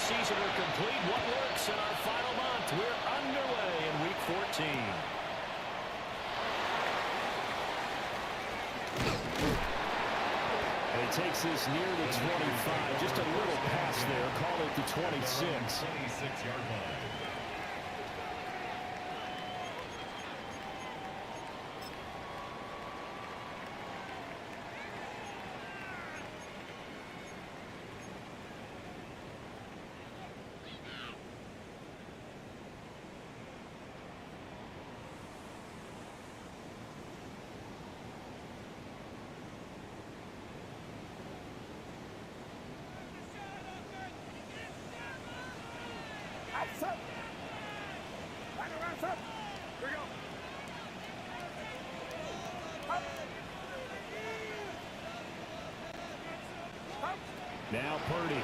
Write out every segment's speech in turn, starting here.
season are complete. What works in our final month? We're underway in Week 14. And he takes this near the 25. Just a little pass there. Call it the 26. 26-yard line. Now Purdy.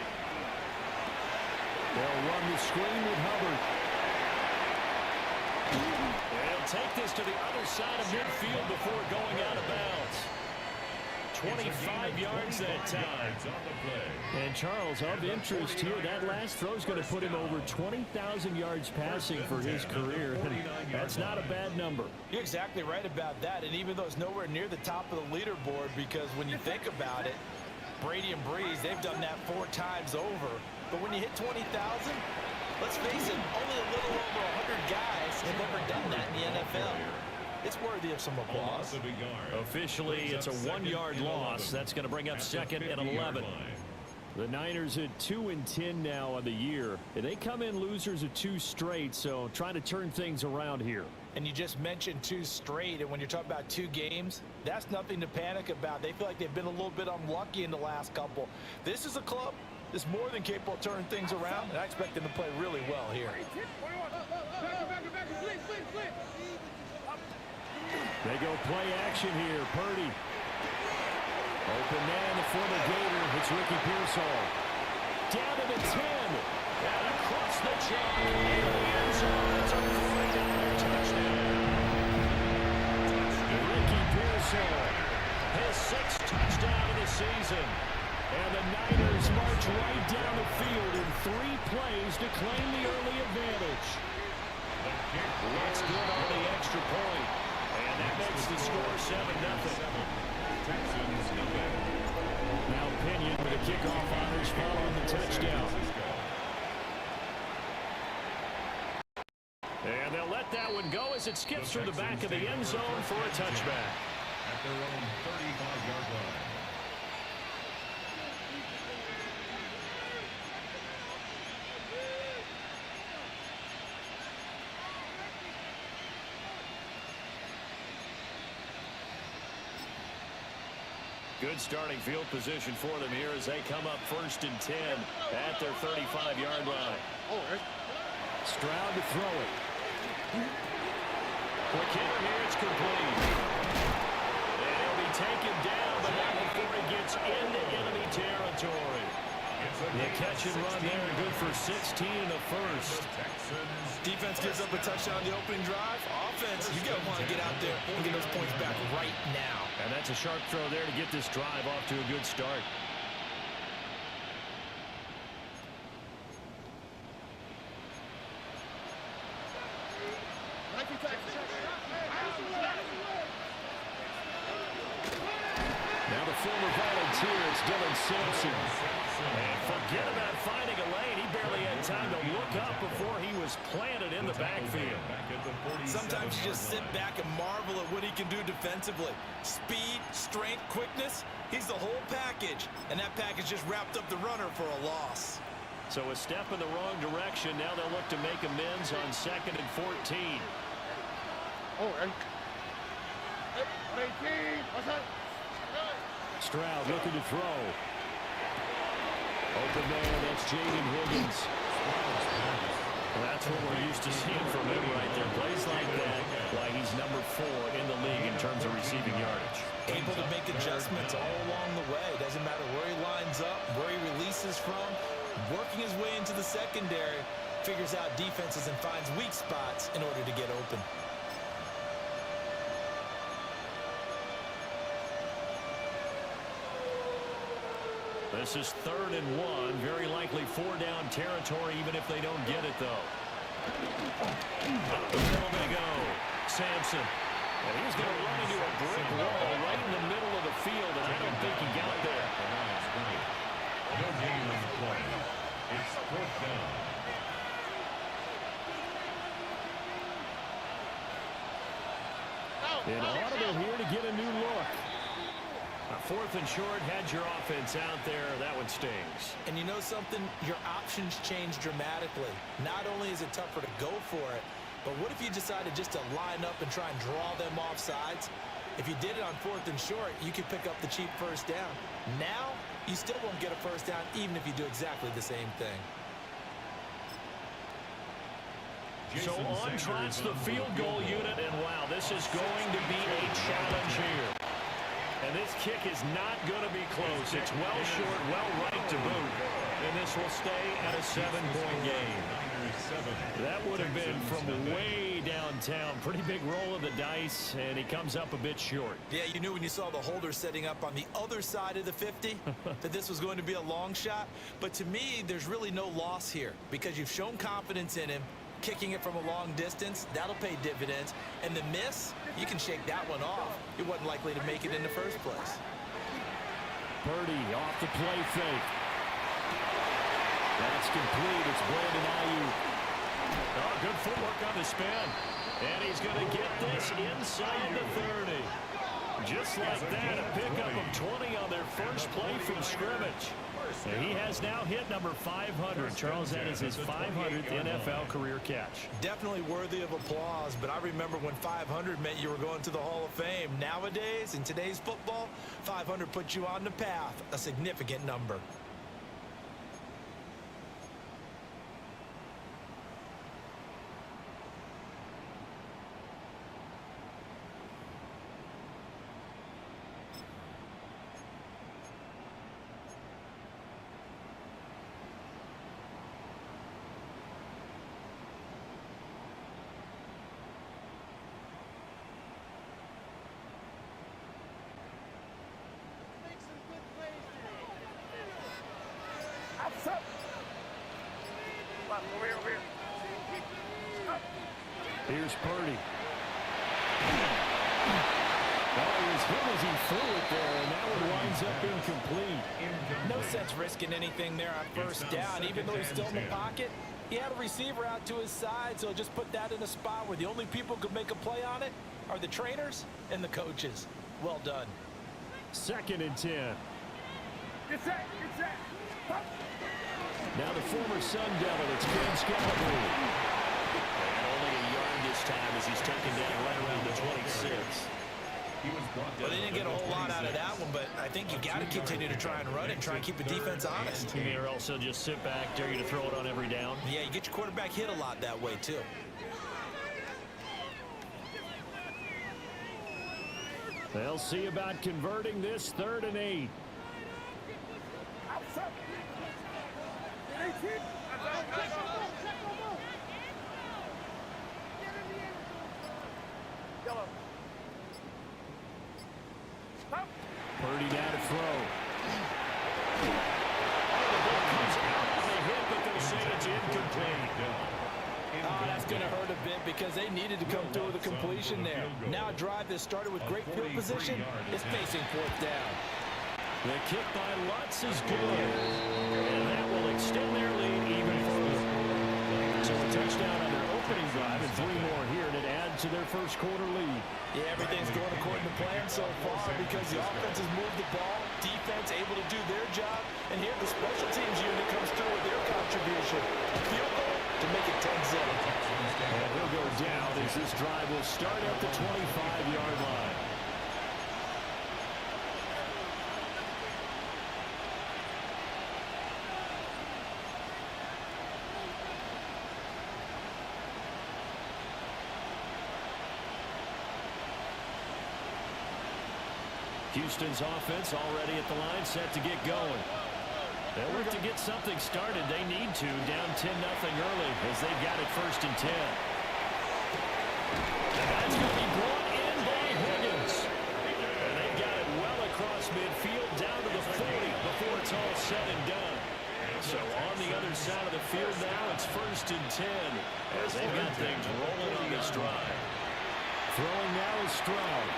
They'll run the screen with Hubbard. They'll take this to the other side of midfield before going out of bounds. 25 yards that time. And Charles, of interest here, that last throw is going to put him over 20,000 yards passing for his career. That's not a bad number. You're exactly right about that. And even though it's nowhere near the top of the leaderboard, because when you think about it, Brady and Breeze, they've done that 4 times over. But when you hit 20,000, let's face it, only a little over 100 guys have ever done that in the NFL. It's worthy of some applause. Officially, it's a 1-yard loss. That's going to bring up second and 11. The Niners at 2-10 now on the year. They come in losers of 2 straight, so trying to turn things around here. And you just mentioned 2 straight, and when you're talking about 2 games, that's nothing to panic about. They feel like they've been a little bit unlucky in the last couple. This is a club that's more than capable of turning things around, and I expect them to play really well here. They go play action here. Purdy. Open man, the former Gator. It's Ricky Pearsall. Down to the 10. And across the chalk. In the end zone. It's a 49-yard touchdown. Ricky Pearsall. His 6th touchdown of the season. And the Niners march right down the field in 3 plays to claim the early advantage. Looks good on the extra point. And that makes the score 7-0. Texans Now Pinion with a kickoff honors following the touchdown. And they'll let that one go as it skips through the back of the end zone for a touchback. At their own 35-yard line. Good starting field position for them here as they come up 1st and 10 at their 35-yard line. Stroud to throw it. Quick hitter here, it's complete. And he'll be taken down, but not before he gets into enemy territory. The catch and run there, good for 16 in the first. Defense gives up a touchdown on the opening drive. Offense, you got to want to get out there and get those points back right now. And that's a sharp throw there to get this drive off to a good start. Now the former volunteer, it's Dylan Simpson. And forget about finding a lane. He barely had time to look up before he was planted in the backfield. Sometimes you just sit back and marvel at what he can do defensively. Speed, strength, quickness, he's the whole package. And that package just wrapped up the runner for a loss. So a step in the wrong direction. Now they'll look to make amends on 2nd and 14. Stroud looking to throw. Open man, that's Jaden Higgins. Well, that's what we're used to seeing from him right there. Plays like that, why he's number 4 in the league in terms of receiving yardage. Able to make adjustments all along the way. Doesn't matter where he lines up, where he releases from. Working his way into the secondary, figures out defenses and finds weak spots in order to get open. The This is 3rd and 1. Very likely 4-down territory, even if they don't get it, though. Up the middle they go. Sampson. And he's going to run into a brick wall right in the middle of the field, and I don't think he got there. No gain on the play. It's 4th down. An audible here to get a new look. A 4th and short, had your offense out there. That one stings. And you know something? Your options change dramatically. Not only is it tougher to go for it, but what if you decided just to line up and try and draw them off sides? If you did it on 4th and short, you could pick up the cheap first down. Now, you still won't get a first down even if you do exactly the same thing. So on trots the field goal unit, and wow, this is going to be a challenge here. And this kick is not going to be close. It's well short, well right to boot. And this will stay at a 7-point game. That would have been from way downtown. Pretty big roll of the dice, and he comes up a bit short. Yeah, you knew when you saw the holder setting up on the other side of the 50 that this was going to be a long shot. But to me, there's really no loss here because you've shown confidence in him. Kicking it from a long distance, that'll pay dividends. And the miss, you can shake that one off. He wasn't likely to make it in the first place. Purdy off the play fake. That's complete. It's Brandon Ayuk. Oh, good footwork on the spin. And he's going to get this inside the 30. Just like that, a pickup of 20 on their first play from scrimmage. And he has now hit number 500. Charles, that is his 500th NFL career catch. Definitely worthy of applause, but I remember when 500 meant you were going to the Hall of Fame. Nowadays, in today's football, 500 puts you on the path, a significant number. Here's Purdy. Well, he was hit as he threw it there, and that one winds up incomplete. No sense risking anything there on first down, even though he's still in the pocket. He had a receiver out to his side, so just put that in a spot where the only people who could make a play on it are the trainers and the coaches. Well done. 2nd and 10. Now the former Sun Devil, it's Ken Scalabrini. And only a yard this time as he's taken down right around the 26. Well, they didn't get a whole lot out of that one, but I think you got to continue to try and run it and try and keep the defense honest. Or also just sit back, dare you to throw it on every down. Yeah, you get your quarterback hit a lot that way, too. They'll see about converting this 3rd and 8. Purdy down to throw. The ball comes out of the hit, but they'll say it's incomplete. Oh, that's going to hurt a bit because they needed to come through with a completion there. Now a drive that started with great field position is facing 4th down. The kick by Lutz is good. And that will extend their lead even further. So a touchdown on their opening drive and 3 more here, and it adds to their first quarter lead. Yeah, everything's going according to plan so far because the offense has moved the ball, defense able to do their job, and here the special teams unit comes through with their contribution. A field goal to make it 10-0. And he'll go down as this drive will start at the 25-yard line. Houston's offense already at the line, set to get going. They'll look to get something started. They need to, down 10-0 early as they've got it 1st and 10. And that's going to be brought in by Higgins. And they've got it well across midfield, down to the 40 before it's all said side of the field now. It's 1st and 10 as they've got things rolling on this drive. Throwing now is Stroud.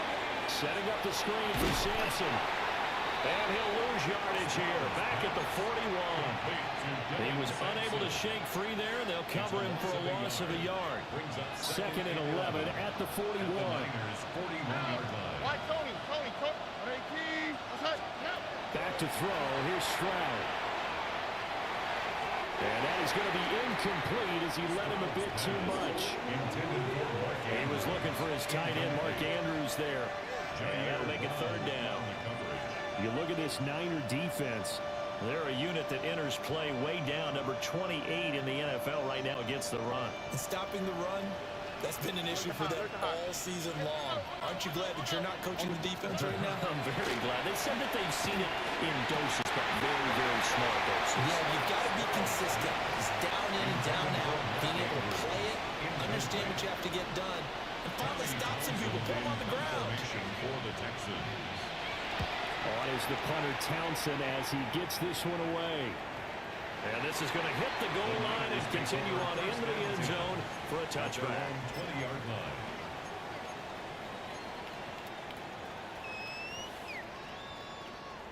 Setting up the screen for Sampson. And he'll lose yardage here. Back at the 41. He was unable to shake free there. They'll cover him for a loss of a yard. 2nd and 11 at the 41. Back to throw. Here's Stroud. And that is going to be incomplete as he led him a bit too much. He was looking for his tight end, Mark Andrews, there. And that'll make it 3rd down. You look at this Niner defense. They're a unit that enters play way down, number 28 in the NFL right now against the run. And stopping the run, that's been an issue for them all season long. Aren't you glad that you're not coaching the defense right now? I'm very glad. They said that they've seen it in doses, but very, very small doses. Yeah, you've got to be consistent. It's down in and down out. Being able to play it, understand what you have to get done, and finally stop some people, put them on the ground. For the Texans. On is the punter Townsend as he gets this one away. And this is going to hit the goal line and continue on into the end zone for a touchback. 20-yard line.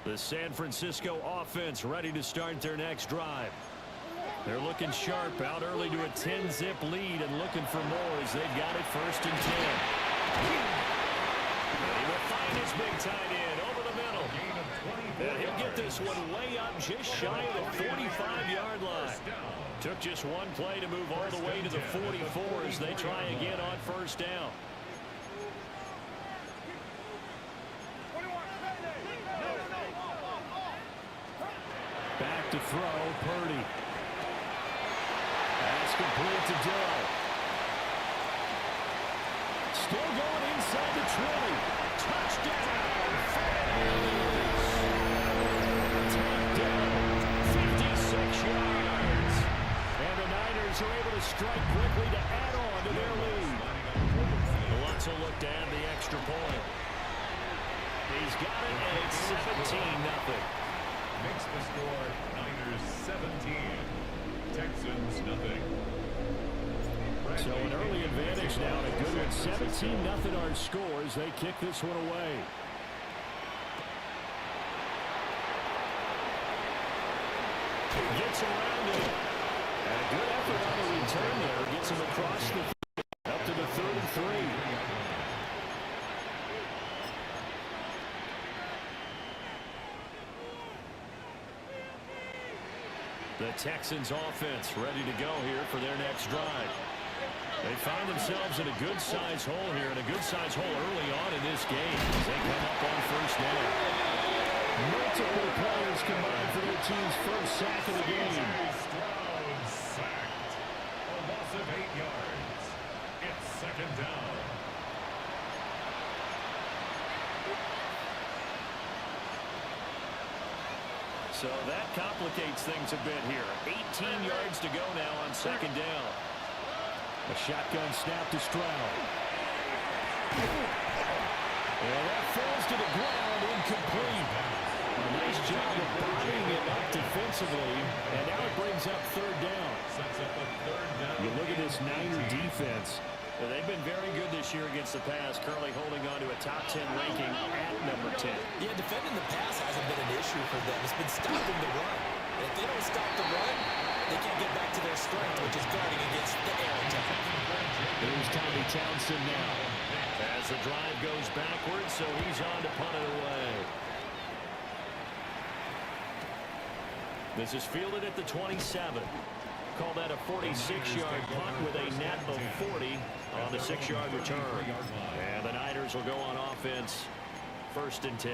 The San Francisco offense ready to start their next drive. They're looking sharp, out early to a 10-zip lead and looking for more as they've got it 1st and 10. And he will find his big tight end over the middle. And he'll get this one way up just shy of the 45-yard line. Took just one play to move all the way to the 44 as they try again on 1st down. Back to throw, Purdy. That's complete to Dill. Still going inside the 20. Touchdown! Touchdown! 56 yards. And the Niners are able to strike quickly to add on to their lead. Let's look to add the extra point. He's got it, and it's 17-0. Makes the score Niners 17. Texans nothing. So an early advantage now, and a good one. 17-0 our score as they kick this one away. Gets around it. And a good effort on the return there. Gets him across the field, up to the 3rd and 3. The Texans offense ready to go here for their next drive. They find themselves in a good-sized hole here, and a good-sized hole early on in this game as they come up on 1st down. Multiple players combined for their team's first sack of the game. Stroud sacked. A loss of 8 yards. It's 2nd down. So that complicates things a bit here. 18 yards to go now on 2nd down. A shotgun snap to Stroud. And that falls to the ground, incomplete. A nice job of bodying it up defensively. And now it brings up 3rd down. You look at this Niner defense. They've been very good this year against the pass, currently holding on to a top 10 ranking at number 10. Yeah, defending the pass hasn't been an issue for them. It's been stopping the run. And if they don't stop the run, they can't get back to their strength, which is guarding against the air attack. Here's Tommy Townsend now. As the drive goes backwards, so he's on to punt it away. This is fielded at the 27. Call that a 46-yard punt with a net of 40 on the 6-yard return. And the Niners will go on offense 1st and 10.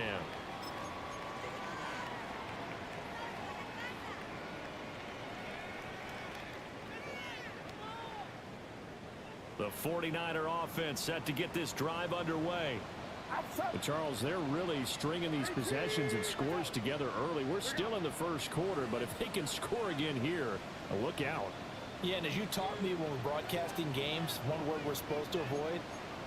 The 49er offense set to get this drive underway. But Charles, they're really stringing these possessions and scores together early. We're still in the 1st quarter, but if they can score again here, look out. Yeah, and as you taught me when we're broadcasting games, one word we're supposed to avoid,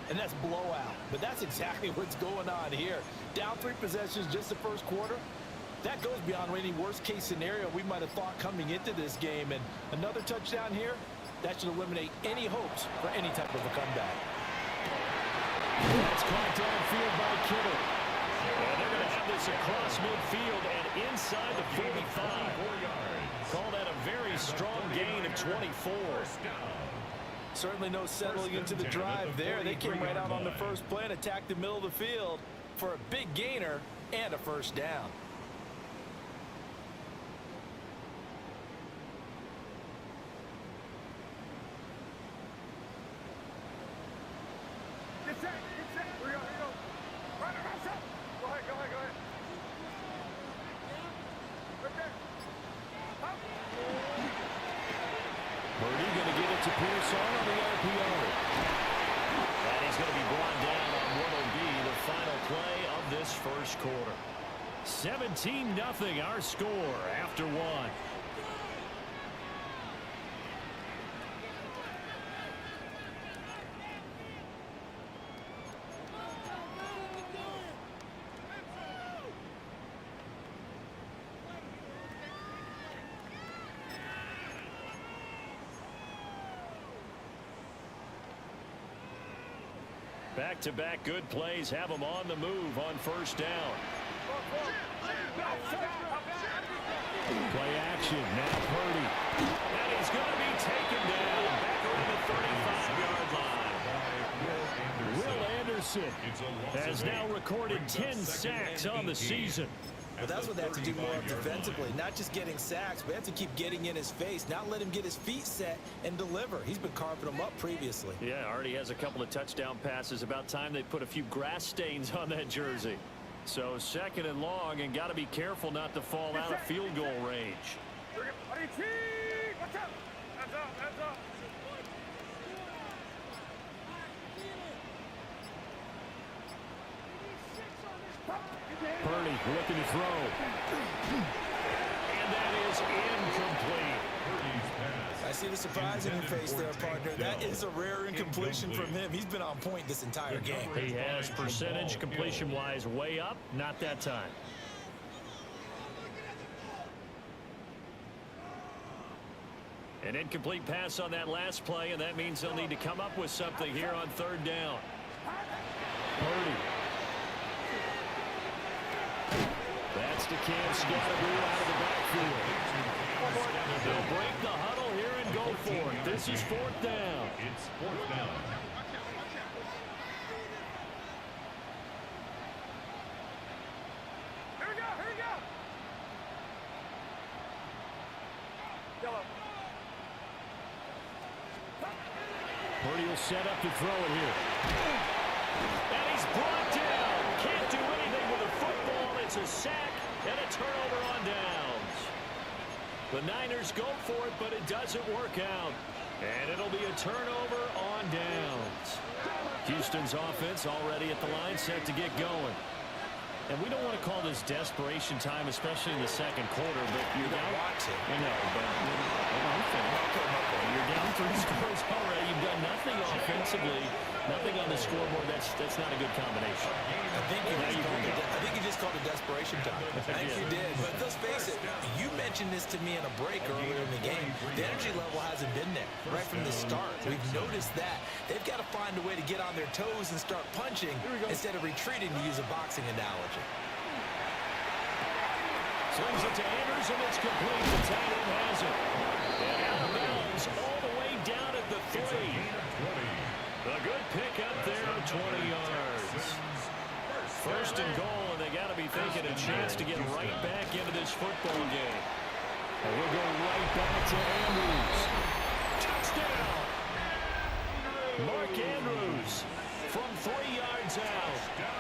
and that's blowout. But that's exactly what's going on here. Down 3 possessions just the 1st quarter. That goes beyond any worst-case scenario we might have thought coming into this game. And another touchdown here, that should eliminate any hopes for any type of a comeback. That's caught downfield by Kittle. And they're going to have this across midfield and inside the 45. Call that a very strong gain of 24. Certainly no settling into the drive there. They came right out on the first play and attacked the middle of the field for a big gainer and a first down. First quarter. 17-0 our score after one. Back-to-back good plays have them on the move on first down. Play action. Now Purdy. And he's going to be taken down back around the 35-yard line. Will Anderson has now recorded 10 sacks on the season. Well, that's what they have to do more of defensively. Not just getting sacks, but they have to keep getting in his face, not let him get his feet set and deliver. He's been carving them up previously. Yeah, already has a couple of touchdown passes. About time they put a few grass stains on that jersey. So second and long, and got to be careful not to fall out of field goal range. Purdy looking to throw. And that is incomplete. I see the surprise in your face there, partner. That is a rare incompletion from him. He's been on point this entire game. He has percentage completion-wise way up. Not that time. An incomplete pass on that last play, and that means they'll need to come up with something here on third down. Purdy. That's to Cam Scatterbroo out of the backfield. They'll break the huddle here and go for it. This is fourth down. It's fourth down. Here we go. Yellow. Purdy will set up to throw it here. And he's brought down. Can't do anything with a football. It's a sack and a turnover on downs. The Niners go for it, but it doesn't work out. And it'll be a turnover on downs. Houston's offense already at the line, set to get going. And we don't want to call this desperation time, especially in the second quarter, but you're down. I know, but you're down 3 scores already. You've done nothing offensively, nothing on the scoreboard. That's not a good combination. I think you just called it desperation time. I think you did. But let's face it, you mentioned this to me in a break earlier in the game. The energy level hasn't been there right from the start. We've noticed that. They've got to find a way to get on their toes and start punching instead of retreating, to use a boxing analogy. Slings it to Andrews, and it's complete. The tight end has it. And out of bounds all the way down at the 3. A good pick up there, 20 yards. First and goal, and they got to be thinking a chance to get right back into this football game. And we'll go right back to Andrews. Touchdown! Mark Andrews from 3 yards out.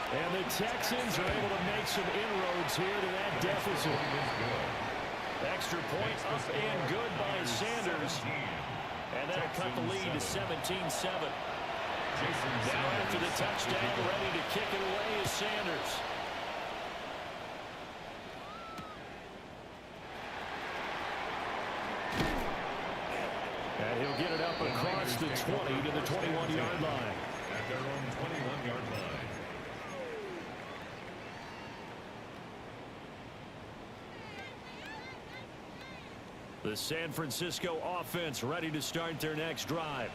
And the Texans are able to make some inroads here to that deficit. Extra point up and good by Sanders. And that'll cut the lead to 17-7. Now after the touchdown, ready to kick it away is Sanders. And he'll get it up across the 20 to the 21-yard line. At their own 21-yard line. The San Francisco offense ready to start their next drive.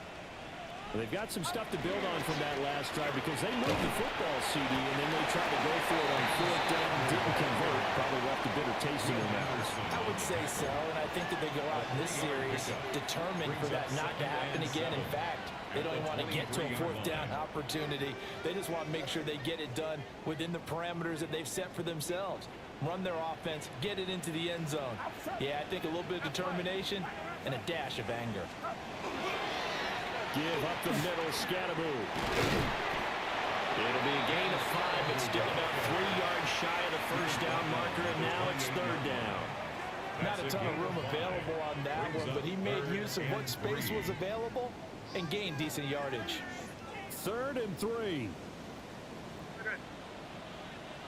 They've got some stuff to build on from that last drive because they moved the football, CD, and then they tried to go for it on fourth down, didn't convert, probably left a bitter taste in their mouths. I would say so, and I think that they go out in this series determined for that not to happen again. In fact, they don't even want to get to a fourth down opportunity. They just want to make sure they get it done within the parameters that they've set for themselves. Run their offense, get it into the end zone. Yeah, I think a little bit of determination and a dash of anger. Give up the middle, Scatteroo. It'll be a gain of 5, but still about 3 yards shy of the first down marker, and now it's third down. Not a ton of room available on that one, but he made use of what space was available and gained decent yardage. 3rd and 3.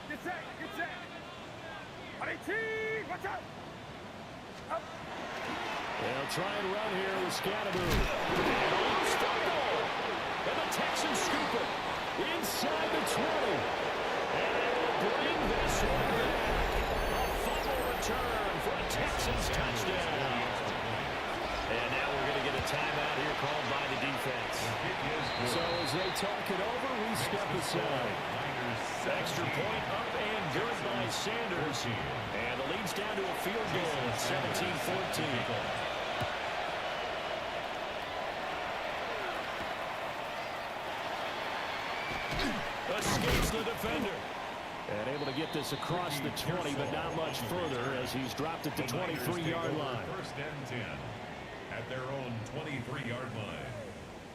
Get set, get set. Watch out. Up. They'll try and run here with Scatteroo. And a loose fumble. And the Texans scoop it inside the 20. And they will bring this one back. A fumble return for a Texans touchdown. And now we're going to get a timeout here called by the defense. So as they talk it over, we step aside. Extra point up and good by Sanders. And the lead's down to a field goal at 17-14. Escapes the defender. And able to get this across the 20, but not much further as he's dropped at the 23-yard line. 1st and 10 at their own 23-yard line.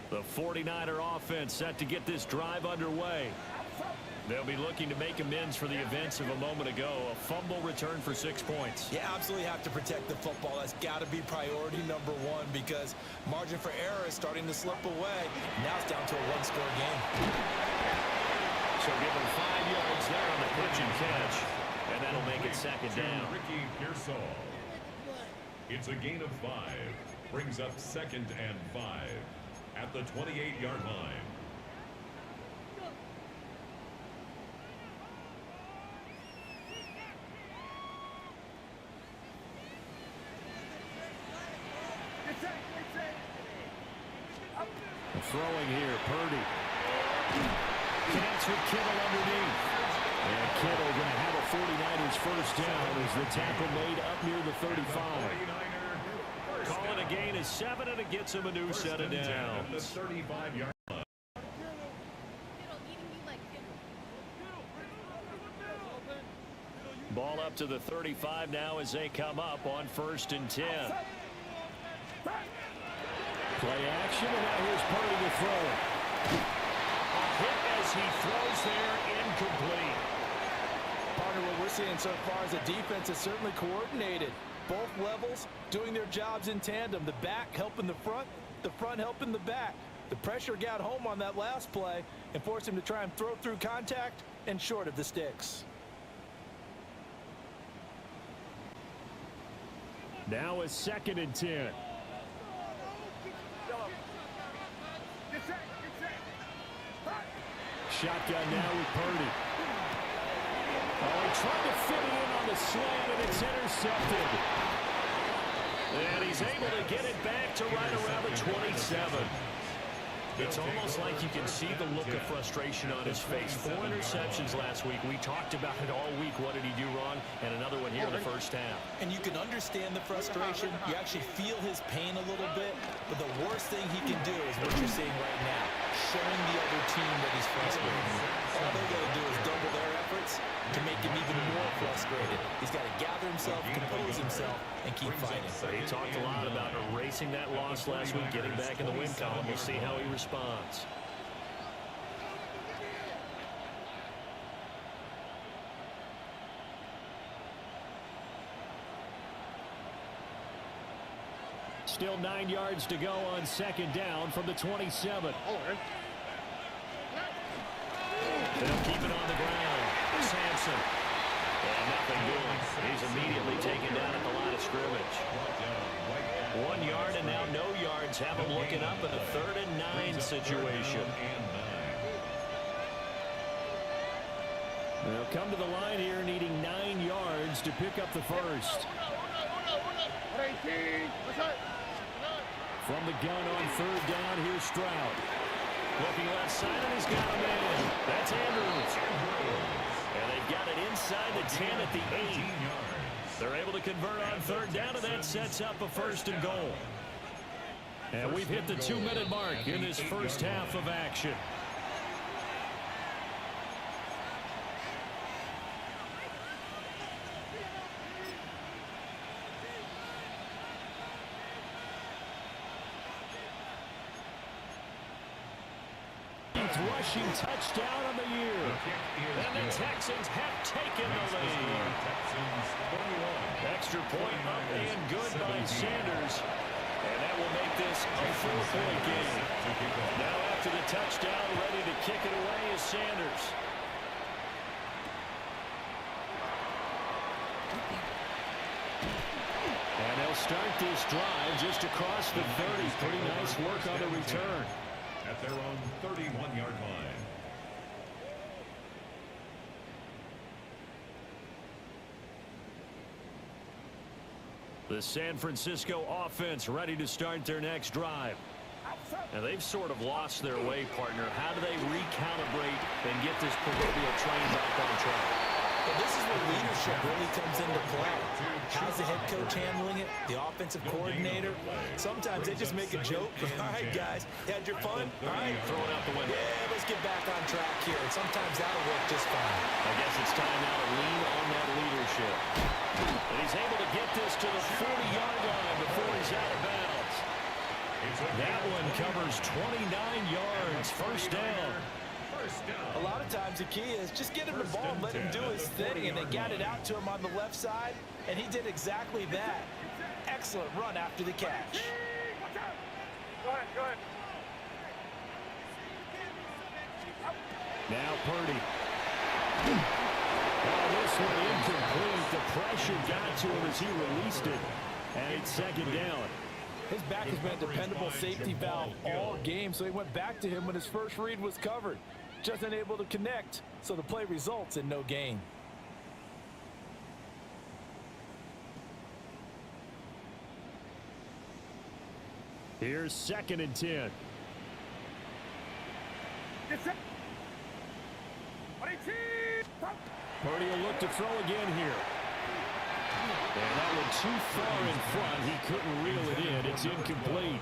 The 49er offense set to get this drive underway. They'll be looking to make amends for the events of a moment ago. A fumble return for 6 points. You absolutely have to protect the football. That's got to be priority number one because margin for error is starting to slip away. Now it's down to a one-score game. So give him 5 yards there on the pitch and catch. And that'll make it second down. Ricky Pearsall. It's a gain of 5. Brings up 2nd and 5 at the 28-yard line. Throwing here, Purdy. Connects with Kittle underneath. And Kittle going to have a 49ers first down as the tackle made up near the 35. Calling a gain of 7, and it gets him a new set of downs. The 35-yard line. Ball up to the 35 now as they come up on 1st and 10. Play action, and now here's Purdy to throw it. A hit as he throws there, incomplete. Partner, what we're seeing so far is the defense is certainly coordinated. Both levels doing their jobs in tandem. The back helping the front helping the back. The pressure got home on that last play and forced him to try and throw through contact and short of the sticks. Now it's 2nd and 10. Shotgun now with Purdy. Oh, he tried to fit it in on the slant, and it's intercepted. And he's able to get it back to right around the 27. It's almost like you can see the look of frustration on his face. 4 interceptions last week. We talked about it all week. What did he do wrong? And another one here in the first half. And you can understand the frustration. You actually feel his pain a little bit. But the worst thing he can do is what you're seeing right now. Showing the other team that he's frustrated. All they're going to do is double their efforts to make him even more frustrated. He's got to gather himself, compose himself, and keep fighting. He talked a lot about erasing that loss last week, getting back in the win column. We'll see how he responds. Still 9 yards to go on 2nd down from the 27. They'll keep it on the ground. Sampson. And nothing doing. He's immediately taken down at the line of scrimmage. 1 yard and now no yards. Have him looking up in a 3rd and 9 situation. They'll come to the line here needing 9 yards to pick up the first. From the gun on third down, here's Stroud. Looking left side, and he's got him in. That's Andrews. And they've got it inside the 10 at the 8. They're able to convert on third down, and that sets up a 1st and goal. And we've hit the 2-minute mark in this first half of action. Rushing touchdown of the year. And the Texans have taken the lead. Extra point up and good by Sanders. And that will make this a 4-point game. Now after the touchdown, ready to kick it away is Sanders. And they'll start this drive just across the 30. Pretty nice work on the return. At their own 31-yard line. The San Francisco offense ready to start their next drive. And they've sort of lost their way, partner. How do they recalibrate and get this proverbial train back on track? Well, this is where leadership really comes into play. How's the head coach handling it? The offensive coordinator? Sometimes they just make a joke. All right, guys, you had your fun? All right, throw it out the window. Yeah, let's get back on track here. And sometimes that'll work just fine. I guess it's time now to lean on that leadership. And he's able to get this to the 40-yard line before he's out of bounds. That one covers 29 yards. First down. A lot of times the key is just get him the ball and let him do his thing, and they got it out to him on the left side, and he did exactly that. Excellent run after the catch. Go ahead. Now Purdy. Oh, this one incomplete. The pressure got to him as he released it, and it's 2nd down. His back has been a dependable safety valve all game, so he went back to him when his first read was covered. Just unable to connect, so the play results in no gain. Here's 2nd and 10. Purdy will look to throw again here. And that one too far in front. He couldn't reel it in. It's incomplete.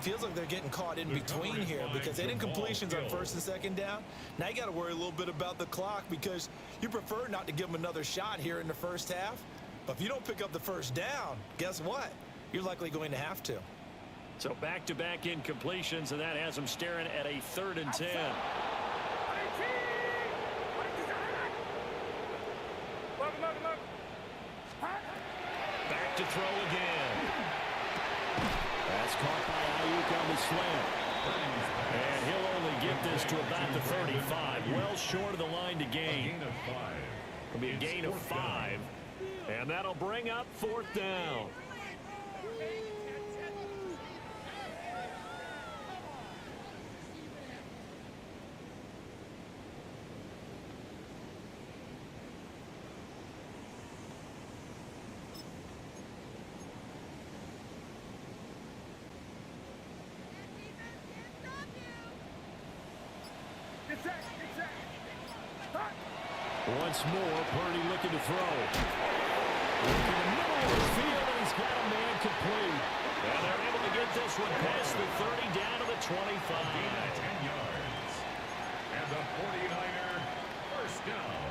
Feels like they're getting caught in between here because they didn't completions on 1st and 2nd down. Now you got to worry a little bit about the clock because you prefer not to give them another shot here in the first half. But if you don't pick up the 1st down, guess what? You're likely going to have to. So back-to-back incompletions, and that has them staring at a 3rd and 10. Back to throw again. That's caught by Ayuk on the slant. And he'll only get this to about the 35. Well short of the line to gain. It'll be a gain of 5. And that'll bring up 4th down. Once more, Purdy looking to throw. Looking in the middle of the field, and he's got a man complete. And they're able to get this one past the 30 down to the 25. 10 yards. And the 49er, 1st down.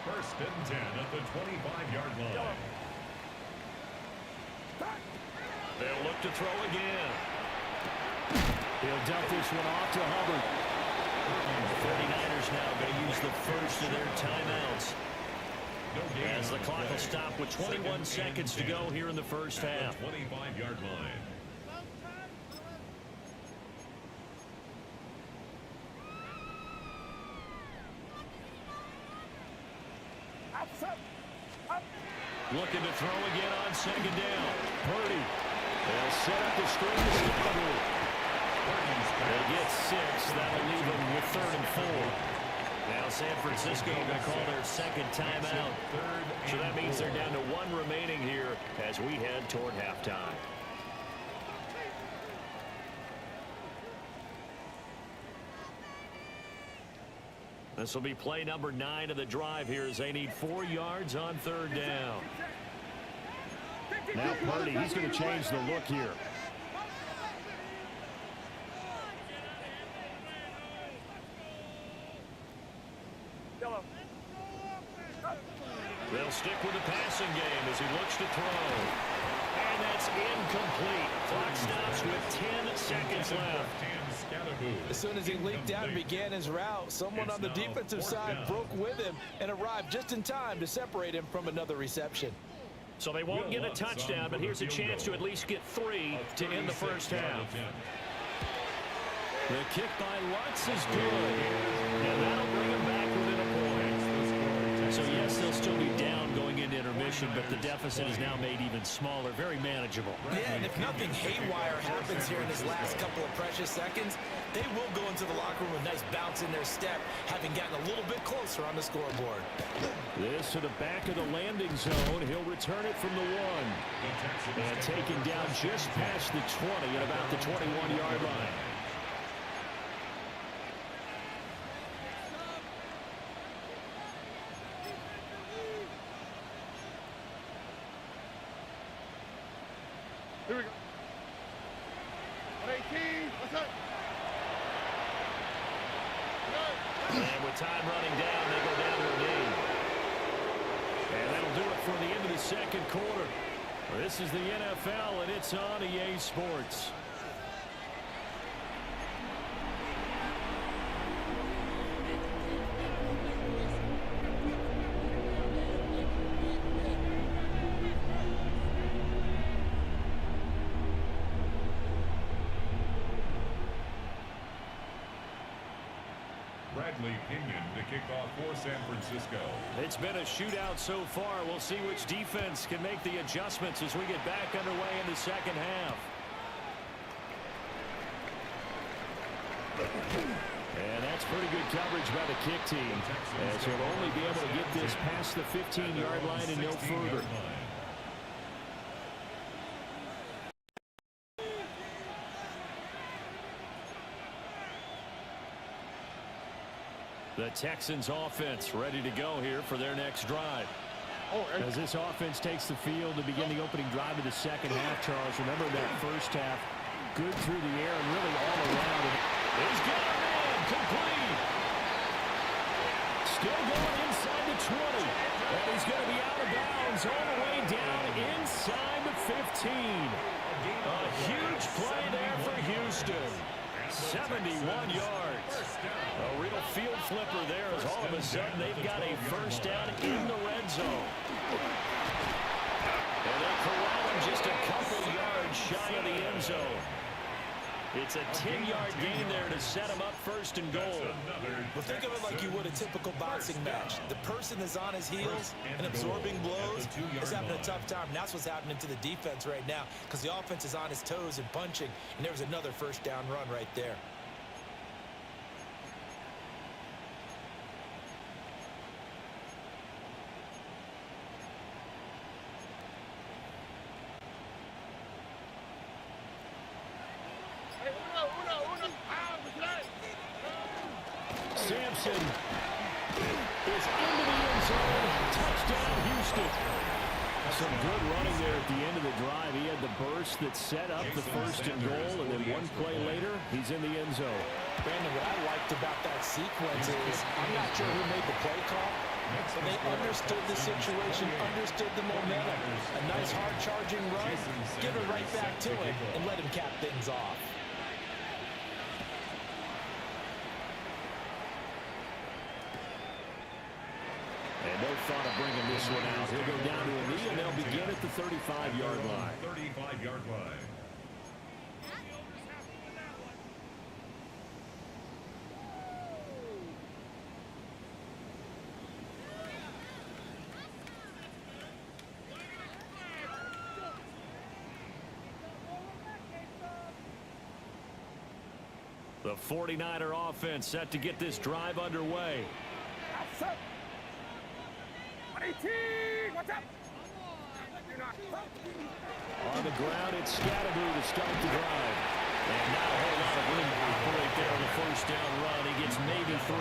1st and 10 at the 25-yard line. They'll look to throw again. He'll dump this one off to Hubbard. The 49ers now going to use the first of their timeouts. As the clock will stop with 21 seconds to go here in the first half. 25-yard line. Looking to throw again on 2nd down. Purdy. They'll set up the screen to Stabler. They get 6. That'll leave them with 3rd and 4. Now San Francisco going to call their second timeout. So that means they're down to one remaining here as we head toward halftime. This will be play number 9 of the drive here as they need 4 yards on third down. Now Purdy, he's going to change the look here. They'll stick with the passing game as he looks to throw. And that's incomplete. Clock stops with 10 seconds left. As soon as he leaped out and began his route, someone on the defensive side broke with him and arrived just in time to separate him from another reception. So they won't get a touchdown, but here's a chance to at least get 3 to end the first half. The kick by Lutz is good. And that'll bring him back within a point. So yes, they'll still be down going into intermission, but the deficit is now made even smaller, very manageable. Yeah, and if nothing haywire happens here in his last couple of precious seconds, they will go into the locker room with a nice bounce in their step, having gotten a little bit closer on the scoreboard. This to the back of the landing zone. He'll return it from the 1. And taken down just past the 20 at about the 21-yard line. Here we go. 118. What's up? And with time running down, they go down to a knee. And that'll do it for the end of the second quarter. This is the NFL, and it's on EA Sports. Pinion to kick off for San Francisco. It's been a shootout so far. We'll see which defense can make the adjustments as we get back underway in the second half. And that's pretty good coverage by the kick team, as he'll only be able to get this past the 15-yard line and no further. The Texans offense ready to go here for their next drive. As this offense takes the field to begin the opening drive of the second half, Charles, remember that first half, good through the air and really all around. He's got a man, complete. Still going inside the 20. And he's going to be out of bounds all the way down inside the 15. A huge play there for Houston. 71 yards. A real field flipper there as all of a sudden they've got a first down in the red zone. And they corral him just a couple yards shy of the end zone. It's a 10-yard gain there to set him up first and goal. Well, think of it like you would a typical boxing match. The person is on his heels and absorbing blows is having a tough time. And that's what's happening to the defense right now, because the offense is on his toes and punching. And there was another first down run right there. Sampson is into the end zone. Touchdown, Houston. Some good running there at the end of the drive. He had the burst that set up the first and goal, and then one play later, he's in the end zone. Brandon, what I liked about that sequence is I'm not sure who made the play call, but they understood the situation, understood the momentum. A nice hard-charging run, give it right back to him, and let him cap things off. And no thought of bringing this one out. He'll go down to a knee, and they'll begin at the 35-yard line. 35-yard line. The 49er offense set to get this drive underway. On the ground, it's Scatterboo to start the drive. And not a whole lot of room to operate there on the first down run. He gets maybe 3.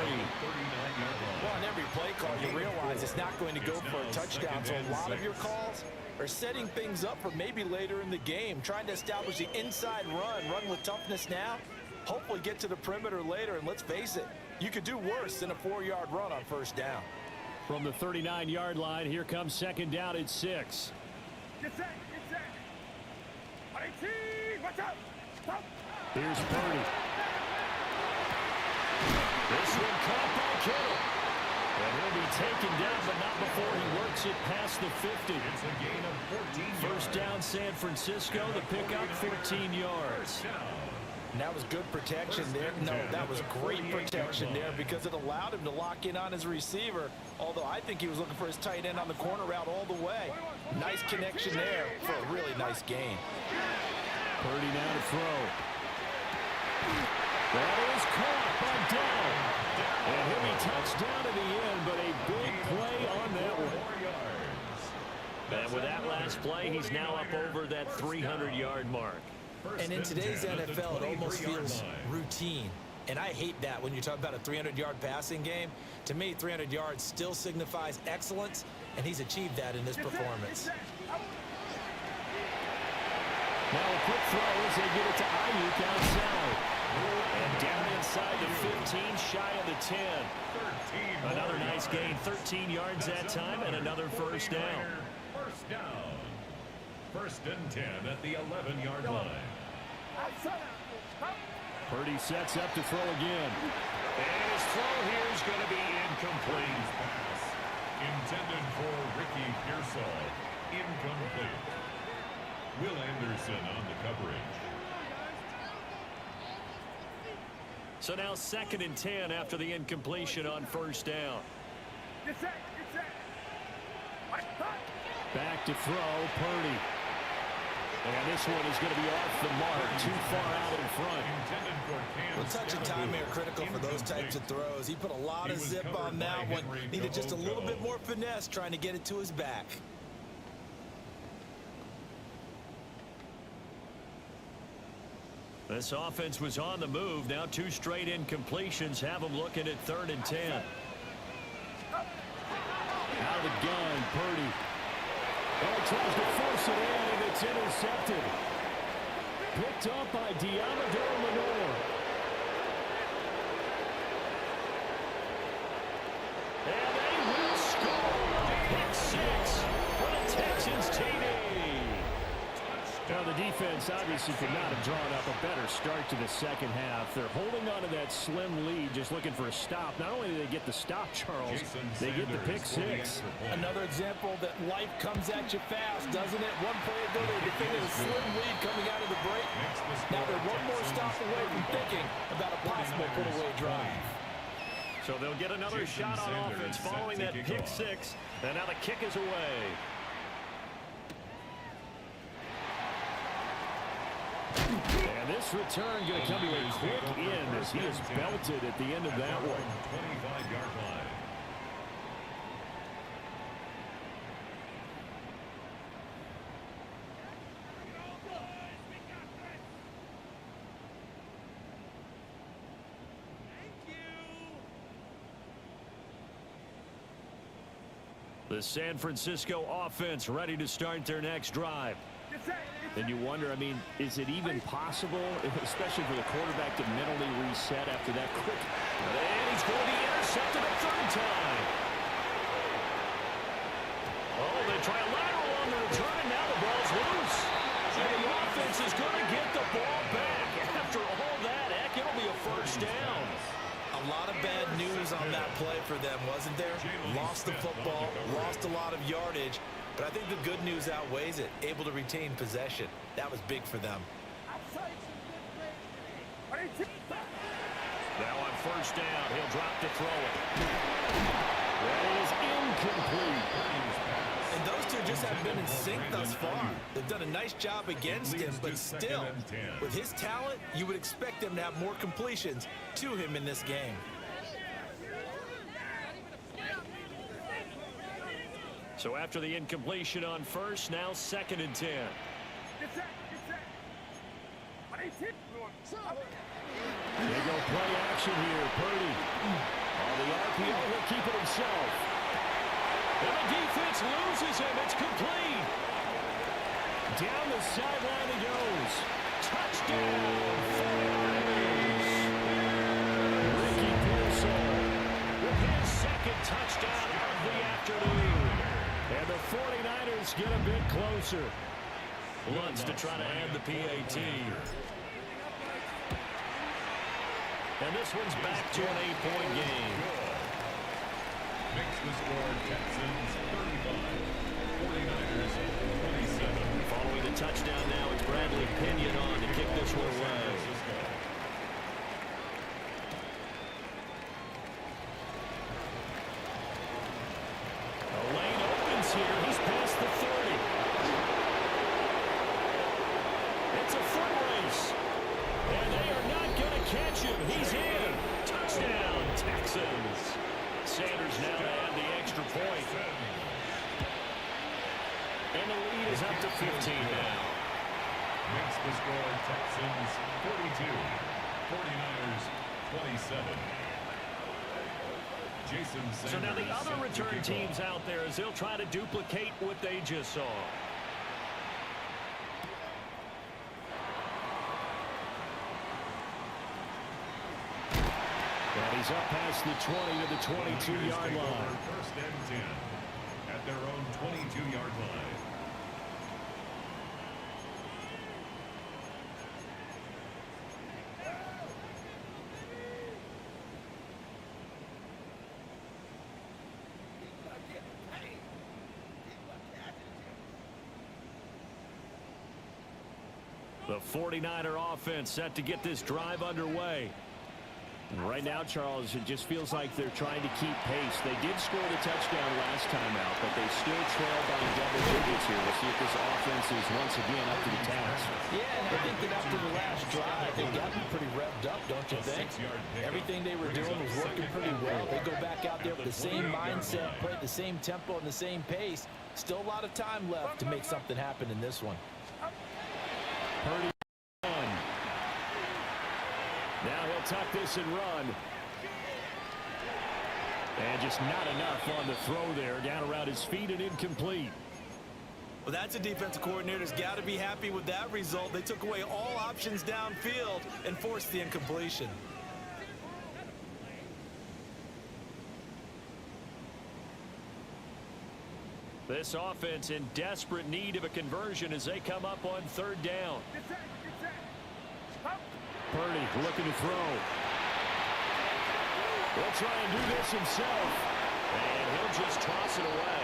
Well, on every play call, you realize it's not going to go for a touchdown. So a lot of your calls are setting things up for maybe later in the game, trying to establish the inside run with toughness now, hopefully get to the perimeter later. And let's face it, you could do worse than a 4-yard run on first down. From the 39-yard line, here comes second down at 6. Here's Purdy. This one caught by Kittle. And he'll be taken down, but not before he works it past the 50. It's a gain of 14 First down, San Francisco. The pickup, 14 yards. And that was good protection there. No, that was great protection there because it allowed him to lock in on his receiver, although I think he was looking for his tight end on the corner route all the way. Nice connection there for a really nice gain. Purdy now to throw. That is caught by Dell. And he'll be touchdown in the end, but a big play on that one. And with that last play, he's now up over that 300-yard mark. And in today's NFL, it almost feels routine. And I hate that when you talk about a 300-yard passing game. To me, 300 yards still signifies excellence, and he's achieved that in this performance. Now a quick throw as they get it to Ayuk outside. And down inside the 15, shy of the 10. Another nice gain, 13 yards that time, and another first down. First down. First and 10 at the 11-yard line. Purdy sets up to throw again. And his throw here is going to be incomplete. Pass intended for Ricky Pearsall. Incomplete. Will Anderson on the coverage. So now second and 10 after the incompletion on first down. Back to throw, Purdy. And this one is going to be off the mark, too far out in front. Well, touch and time are critical for those types of throws. He put a lot of zip on that one. Needed just a little bit more finesse trying to get it to his back. This offense was on the move. Now 2 straight incompletions have them looking at 3rd and 10. Out of the gun, Purdy. Oh, tries to force it in, and it's intercepted. Picked up by Diamador Lenore. And they will score. Pick 6 for the Texans TD. Now the defense obviously could not have drawn up a better start to the second half. They're holding on to that slim lead, just looking for a stop. Not only do they get the stop, Charles, they get the pick 6. Another example that life comes at you fast, doesn't it? One play ago, they defended a slim lead coming out of the break. Now they're one more stop away from thinking about a possible put-away drive. So they'll get another shot on offense following that pick 6. And now the kick is away. And this return going to come to a quick end as he is belted at the end of that one. 25-yard line. The San Francisco offense ready to start their next drive. And you wonder, I mean, is it even possible, especially for the quarterback, to mentally reset after that quick? And he's going to be intercepted a 3rd time. Oh, they try a lateral on the return, and now the ball's loose. And the offense is going to get the ball back. After all that, heck, it'll be a first down. A lot of bad news on that play for them, wasn't there? Lost the football, lost a lot of yardage. But I think the good news outweighs it. Able to retain possession. That was big for them. Now on first down, he'll drop to throw it. That is incomplete. And those two just haven't been in sync thus far. They've done a nice job against him, but still, with his talent, you would expect them to have more completions to him in this game. So after the incompletion on first, now 2nd and 10. Get set. They go play action here. Purdy. On the RPO, he'll keep it himself. And the defense loses him. It's complete. Down the sideline he goes. Touchdown, 49ers. Ricky Pearsall with his 2nd touchdown of the afternoon. And the 49ers get a bit closer. Lutz to try to add the PAT. And this one's back to an 8-point game. Makes the score Texans 35, 49ers 27. Following the touchdown now, it's Bradley Pinion on to kick this one away. The lane opens here. He's past the 30. It's a foot race. And they are not going to catch him. He's in. Touchdown, Texans. Sanders now to add the extra point. And the lead is up to 15 now. Makes the score Texans 42, 49ers 27. Jason Sanders. So now the other return teams out there as they'll try to duplicate what they just saw. And he's up past the 20 to the 22-yard line. 1st and 10 at their own 22-yard line. The 49er offense set to get this drive underway. Right now, Charles, it just feels like they're trying to keep pace. They did score the touchdown last time out, but they still trail by double digits here. We'll see if this offense is once again up to the task. Yeah, and I think that after the last drive, they got me pretty revved up, don't you think? Everything they were doing was working pretty well. They go back out there with the same mindset, play at the same tempo and the same pace. Still a lot of time left to make something happen in this one. Purdy. Now he'll tuck this and run. And just not enough on the throw there. Down around his feet and incomplete. Well, that's a defensive coordinator's got to be happy with that result. They took away all options downfield and forced the incompletion. This offense in desperate need of a conversion as they come up on 3rd down. Purdy looking to throw. He'll try and do this himself. And he'll just toss it away.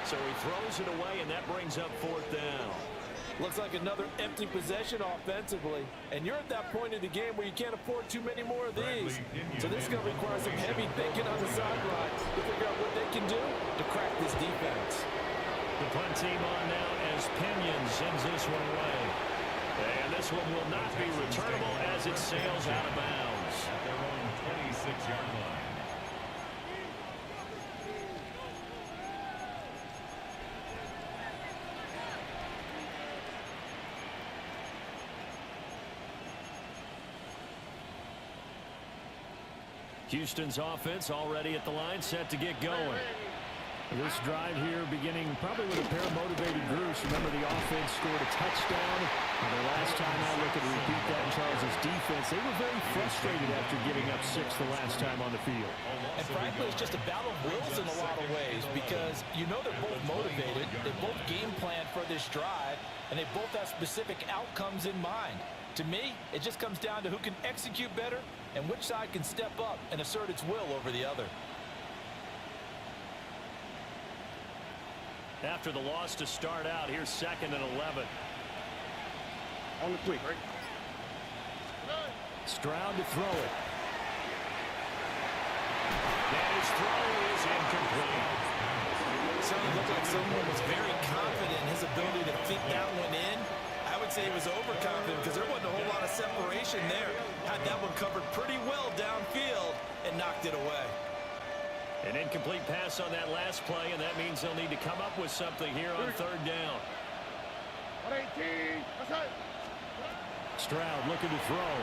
So he throws it away, and that brings up 4th down. Looks like another empty possession offensively. And you're at that point in the game where you can't afford too many more of these. So this is going to require some heavy thinking on the sideline to figure out what they can do to crack this defense. The punt team on now as Pinion sends this one away. And this one will not be returnable as it sails out of bounds. At their own 26-yard line. Houston's offense already at the line, set to get going. This drive here beginning probably with a pair of motivated groups. Remember, the offense scored a touchdown. And the last time out, look at repeat that in Charles's defense. They were very frustrated after giving up 6 the last time on the field. And frankly, it's just a battle of wills in a lot of ways because you know they're both motivated. They both game plan for this drive, and they both have specific outcomes in mind. To me, it just comes down to who can execute better and which side can step up and assert its will over the other. After the loss to start out, here's 2nd and 11. On the quick, right? Stroud to throw it. And his throw is incomplete. So it looked like someone was very confident in his ability to fit that one in. I would say he was overconfident because there wasn't a whole lot of separation there. Had that one covered pretty well downfield and knocked it away. An incomplete pass on that last play, and that means they'll need to come up with something here on third down. 118. Stroud looking to throw.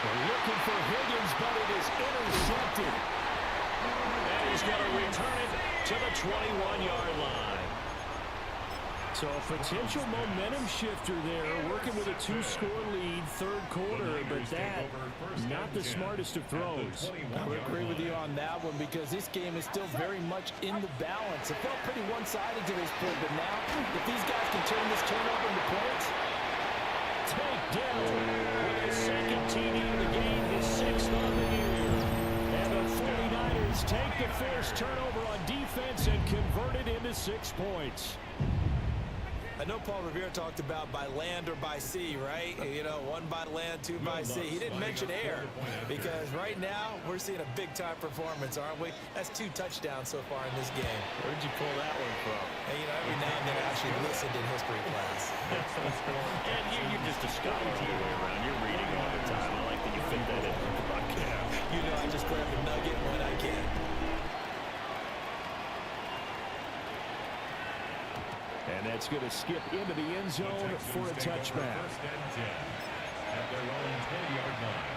They're looking for Higgins, but it is intercepted. And he's going to return it to the 21-yard line. So a potential momentum shifter there, working with a 2-score lead, third quarter, but that, not the smartest of throws. I would agree with you on that one because this game is still very much in the balance. It felt pretty one-sided to this point, but now, if these guys can turn this turnover into points. Take down with his second TD of the game, his 6th on the year. And the 49ers take the first turnover on defense and convert it into 6 points. I know Paul Revere talked about by land or by sea, right? You know, 1 by land, 2 by sea. He didn't mention air because right now we're seeing a big-time performance, aren't we? That's 2 touchdowns so far in this game. Where'd you pull that one from? Hey, you know, every now and then I actually listened in history class. And you're just a scholar all the way around. You're reading all the time. I like that you fit that in with the broadcast. You know, I just grab a nugget when I can. And that's going to skip into the end zone for a touchback. First and 10 at their own 20-yard line.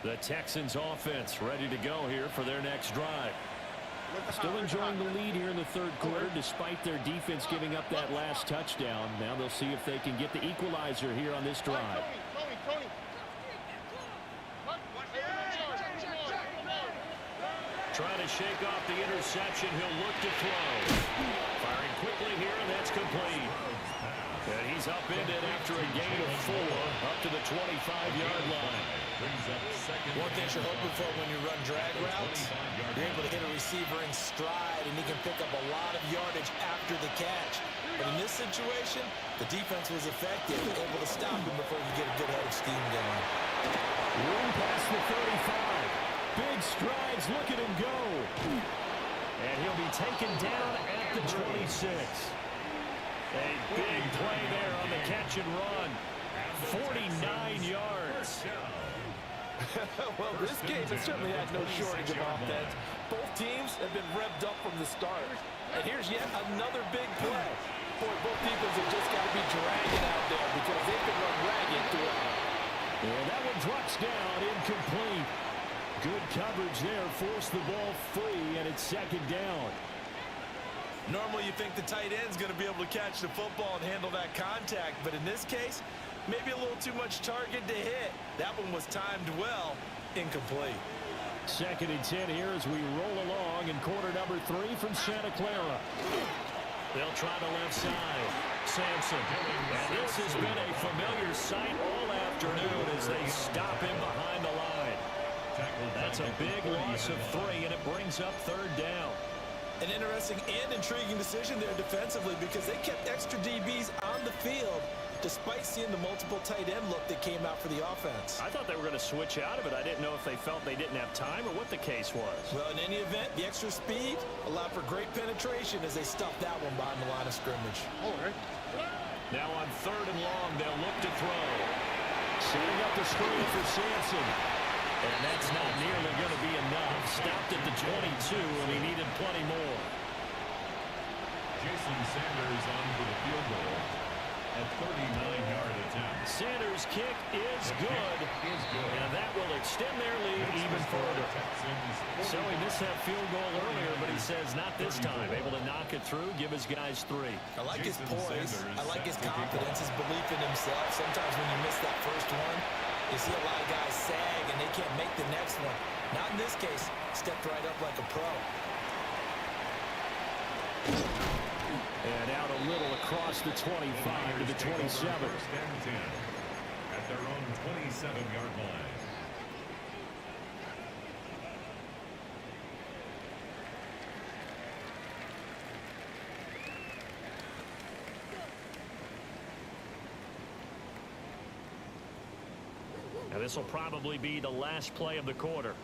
The Texans offense ready to go here for their next drive. Still enjoying the lead here in the third quarter despite their defense giving up that last touchdown. Now they'll see if they can get the equalizer here on this drive. Trying to shake off the interception. He'll look to throw. Firing quickly here, and that's complete. And he's upended after a gain of 4 up to the 25-yard line. One thing you're hoping for when you run drag routes, you're able to hit a receiver in stride, and he can pick up a lot of yardage after the catch. But in this situation, the defense was effective, able to stop him before you get a good head of steam going. Room past the 35. Big strides. Look at him go. And he'll be taken down at the 26. A big play there on the catch and run. 49 yards. Well, this game has certainly had no shortage of offense. Both teams have been revved up from the start. And here's yet another big play. Boy, both defenses have just got to be dragging out there because they've been run ragged throughout. And that one drops down, incomplete. Good coverage there, forced the ball free, and it's second down. Normally you think the tight end's going to be able to catch the football and handle that contact, but in this case, maybe a little too much target to hit. That one was timed well, incomplete. Second and 10 here as we roll along in quarter number 3 from Santa Clara. They'll try the left side. Sampson. And this has been a familiar sight all afternoon as they stop him behind the line. That's a big loss of 3, and it brings up third down. An interesting and intriguing decision there defensively because they kept extra DBs on the field despite seeing the multiple tight end look that came out for the offense. I thought they were going to switch out of it. I didn't know if they felt they didn't have time or what the case was. Well, in any event, the extra speed allowed for great penetration as they stuffed that one behind the line of scrimmage. Now on third and long, they'll look to throw. Setting up the screen for Sampson. And that's not nearly going to be enough. Stopped at the 22, and he needed plenty more. Jason Sanders on for the field goal. A 39-yard attempt. Sanders' kick is good. And that will extend their lead even further. So he missed that field goal earlier, but he says not this time. Able to knock it through, give his guys 3. I like his poise. I like his confidence, his belief in himself. Sometimes when you miss that first one, you see a lot of guys sag and they can't make the next one. Not in this case. Stepped right up like a pro. And out a little across the 25 to the 27. First and 10 at their own 27-yard line. And this will probably be the last play of the quarter.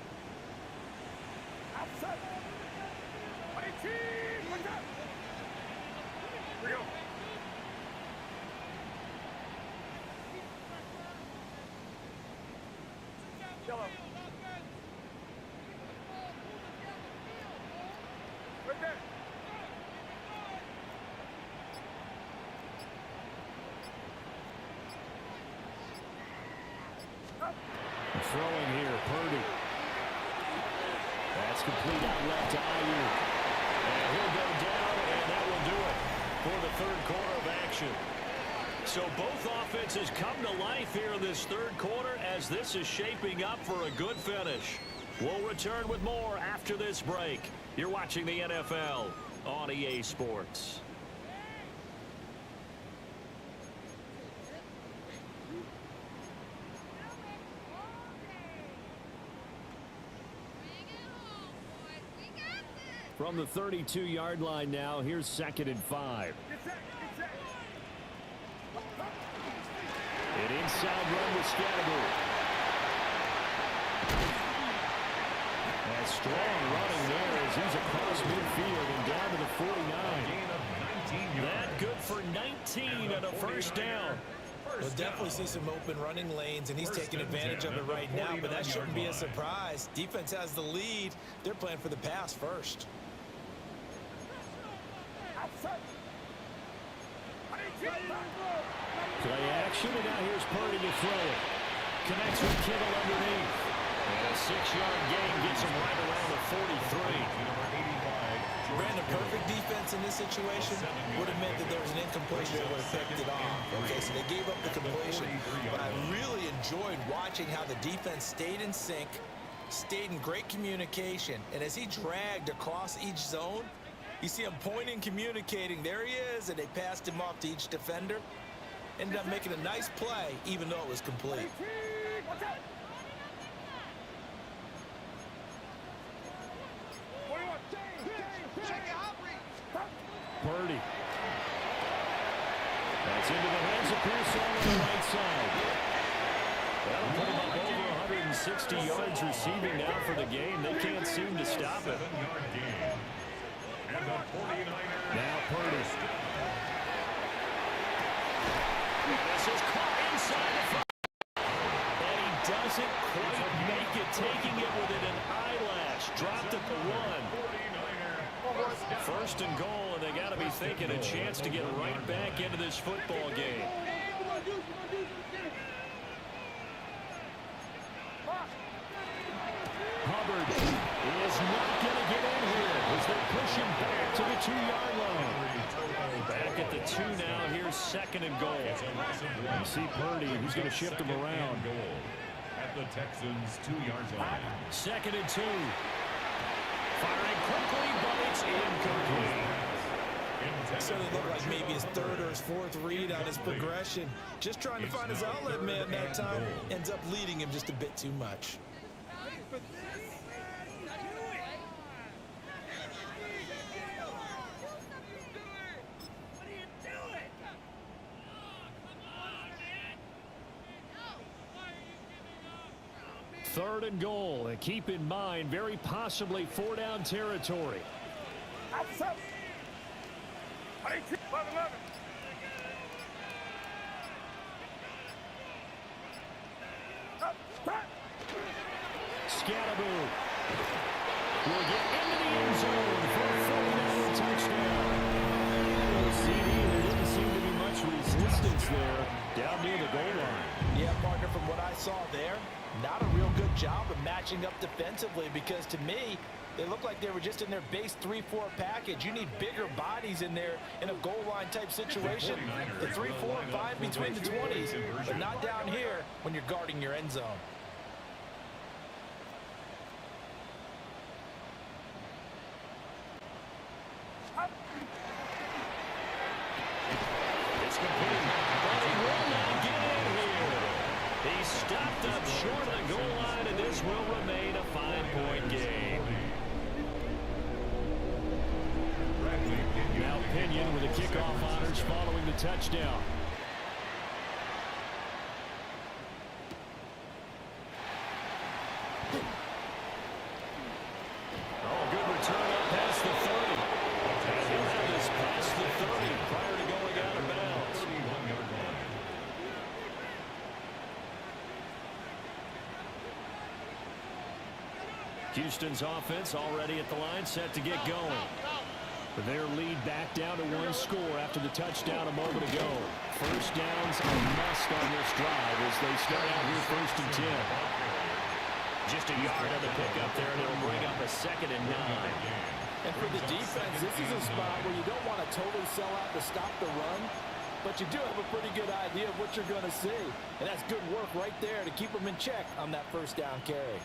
Yellow. Right there. Throwing here, Purdy. That's complete out left to Ayuk. And he'll go down, and that will do it for the third quarter of action. So both offenses come to life here in this third quarter as this is shaping up for a good finish. We'll return with more after this break. You're watching the NFL on EA Sports. From the 32-yard line now, here's 2nd and 5. An inside run with Scattergood. And strong running there as he's across midfield and down to the 49. That good for 19 and a first down. We'll definitely see some open running lanes, and he's taking advantage of it right now, but that shouldn't be a surprise. Defense has the lead. They're playing for the pass first. Play action, and now here's Purdy to throw it. Connects with Kittle underneath. And a 6-yard gain gets him right around the 43. Brandon, perfect defense in this situation would have meant that there was an incompletion that would have picked it off. Okay, so they gave up the completion. But I really enjoyed watching how the defense stayed in sync, stayed in great communication. And as he dragged across each zone, you see him pointing, communicating. There he is, and they passed him off to each defender. Ended up making a nice play, even though it was complete. Purdy. That's into the hands of Pearson on the right side. That'll put him up over 160 yards receiving now for the game. They can't seem to stop it. Now Purdy. This is caught inside the front. And he doesn't quite make it, taking it within an eyelash. Dropped at the 1. First and goal, and they got to be thinking a chance to get right back into this football game. Hubbard is not going to get in here as they push him back to the 2-yard line. Back at the 2 now. Here's 2nd and goal. You see Purdy, who's going to shift him around. At the Texans' 2-yard line. 2nd and 2. Firing quickly, but it's incomplete. So it looked like maybe his 3rd or his 4th read on his progression. Just trying to find his outlet man that time. Ends up leading him just a bit too much. Third and goal, and keep in mind, very possibly 4-down territory. Scattergood will get into the end zone for a 49 touchdown. CD, there didn't seem to be much resistance there down near the goal line. Yeah, partner, from what I saw there, not a real good job of matching up defensively, because to me, they look like they were just in their base 3-4 package. You need bigger bodies in there in a goal line type situation. The 3, 4, and 5 between the 20s, but not down here when you're guarding your end zone. It's complete. But he will not get in here. He stopped up short of the goal line, and this will remain a 5-point game. Now Pinion with the kickoff honors following the touchdown. Oh, good return up past the 30. And he'll have this past the 30 prior to going out of bounds. Houston's offense already at the line, set to get going. Their lead back down to one score after the touchdown a moment ago. First downs a must on this drive as they start out here 1st and 10. Just a yard on the pickup there, and it'll bring up a 2nd and 9. And for the defense, this is a spot where you don't want to totally sell out to stop the run, but you do have a pretty good idea of what you're going to see. And that's good work right there to keep them in check on that first down carry.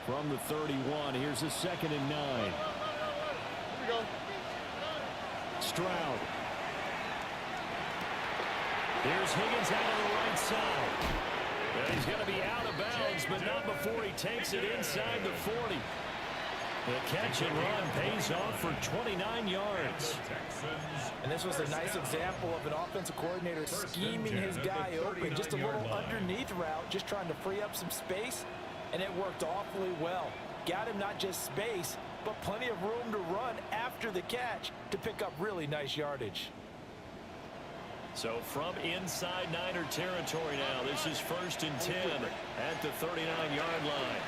From the 31, here's a 2nd and 9. Here we go. Stroud. Here's Higgins out on the right side. And he's going to be out of bounds, but not before he takes it inside the 40. The catch and run pays off for 29 yards. And this was a nice example of an offensive coordinator scheming his guy open. Just a little underneath route, just trying to free up some space. And it worked awfully well. Got him not just space, but plenty of room to run after the catch to pick up really nice yardage. So from inside Niner territory now, this is 1st and 10 at the 39-yard line.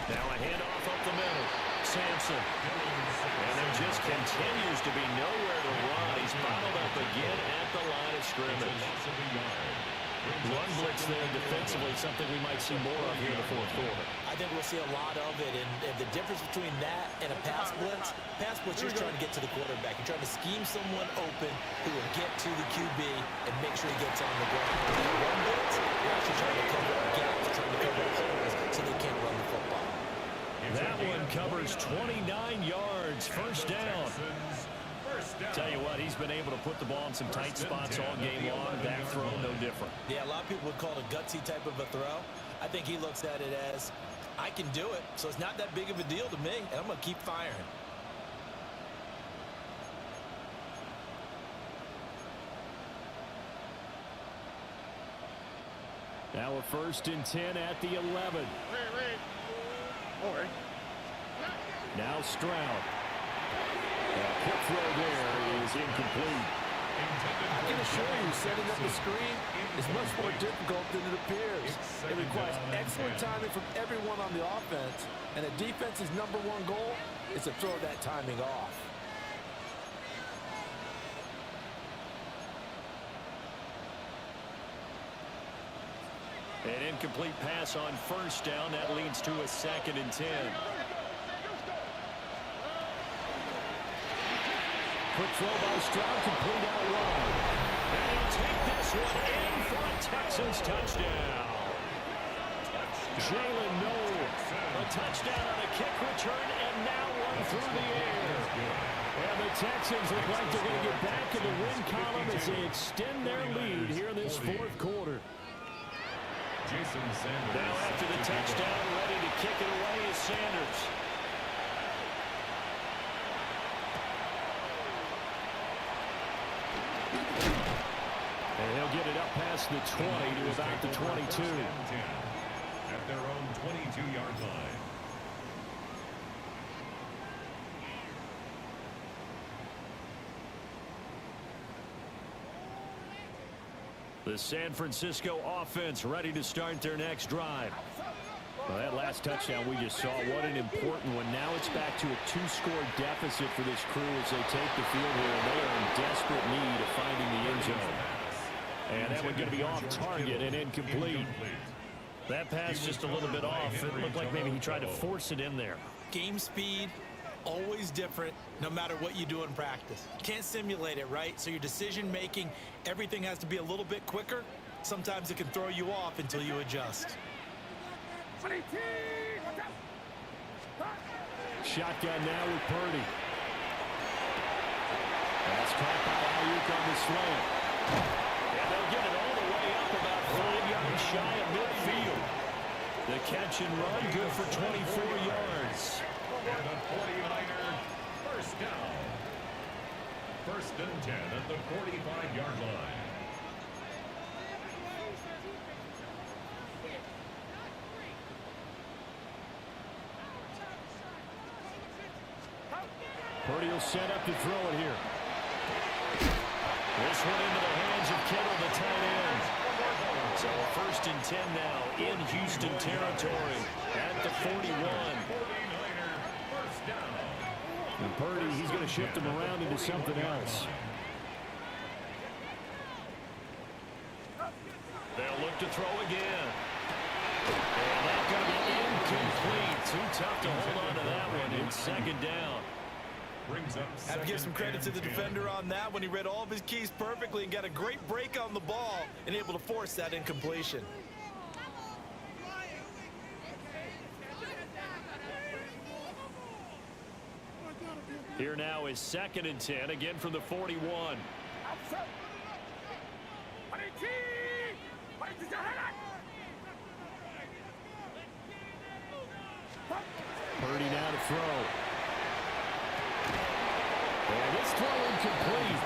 Now a handoff up the middle. Sampson. And there just continues to be nowhere to run. He's bottled up again at the line of scrimmage. Run blitz there defensively, something we might see more of here in the 4th quarter. I think we'll see a lot of it, and the difference between that and a pass blitz, you're trying to get to the quarterback. You're trying to scheme someone open who will get to the QB and make sure he gets on the ground. With a run blitz, you're actually trying to cover up gaps, trying to cover up holes so they can't run the football. That one covers 29 yards, 1st down. Tell you what, he's been able to put the ball in some tight spots all game long. That throw, no different. Yeah, a lot of people would call it a gutsy type of a throw. I think he looks at it as, I can do it, so it's not that big of a deal to me, and I'm going to keep firing. Now a 1st and 10 at the 11. All right. Now Stroud. A quick throw there is incomplete. I can assure you, setting up the screen is much more difficult than it appears. It requires excellent timing from everyone on the offense, and a defense's #1 goal is to throw that timing off. An incomplete pass on 1st down. That leads to a 2nd and 10. Quick throw by Stroud, complete out wide. And he'll take this one in for a Texans touchdown. Jalen Noel, a touchdown on a kick return, and now one through the air. And the Texans look like they're going to get back in the win column as they extend their lead here in this 4th quarter. Now after the touchdown, ready to kick it away is Sanders. And he'll get it up past the 20 to about the 22. At their own 22-yard line. The San Francisco offense ready to start their next drive. Well, that last touchdown we just saw, what an important one. Now it's back to a 2-score deficit for this crew as they take the field here, and they are in desperate need of finding the end zone. And that one going to be off target and incomplete. That pass just a little bit off. It looked like maybe he tried to force it in there. Game speed, always different, no matter what you do in practice. Can't simulate it, right? So your decision making, everything has to be a little bit quicker. Sometimes it can throw you off until you adjust. Shotgun now with Purdy. That's caught by Ayuk on the slant. And they'll get it all the way up about 5 yards shy of midfield. The catch and run good for 24 yards. And the 49er first down. 1st and 10 at the 45-yard line. Purdy will set up to throw it here. This one into the hands of Kittle, the tight end. So a 1st and 10 now in Houston territory at the 41. And Purdy, he's going to shift him around into something else. They'll look to throw again. And that's going to be incomplete. Too tough to hold on to that one. It's 2nd down. I have to give some credit to the defender on that when he read all of his keys perfectly and got a great break on the ball and able to force that incompletion. Here now is 2nd and 10, again from the 41. Purdy now to throw. And this throw incomplete.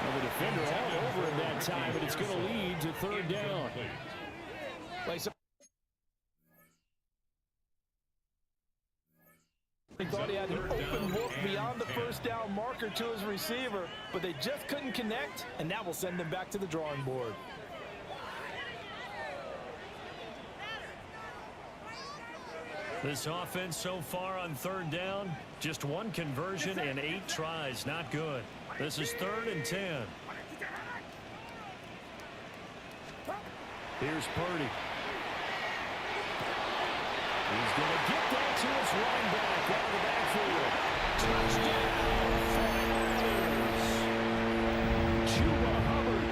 Well, the defender all over him that time, but it's going to lead to 3rd down. He thought he had an open look beyond the 1st down marker to his receiver, but they just couldn't connect, and that will send them back to the drawing board. This offense so far on 3rd down, just 1 conversion and 8 tries. Not good. This is 3rd and 10. Here's Purdy. He's going to get that to his running back out of the backfield. Touchdown, 49ers. Chuba Hubbard,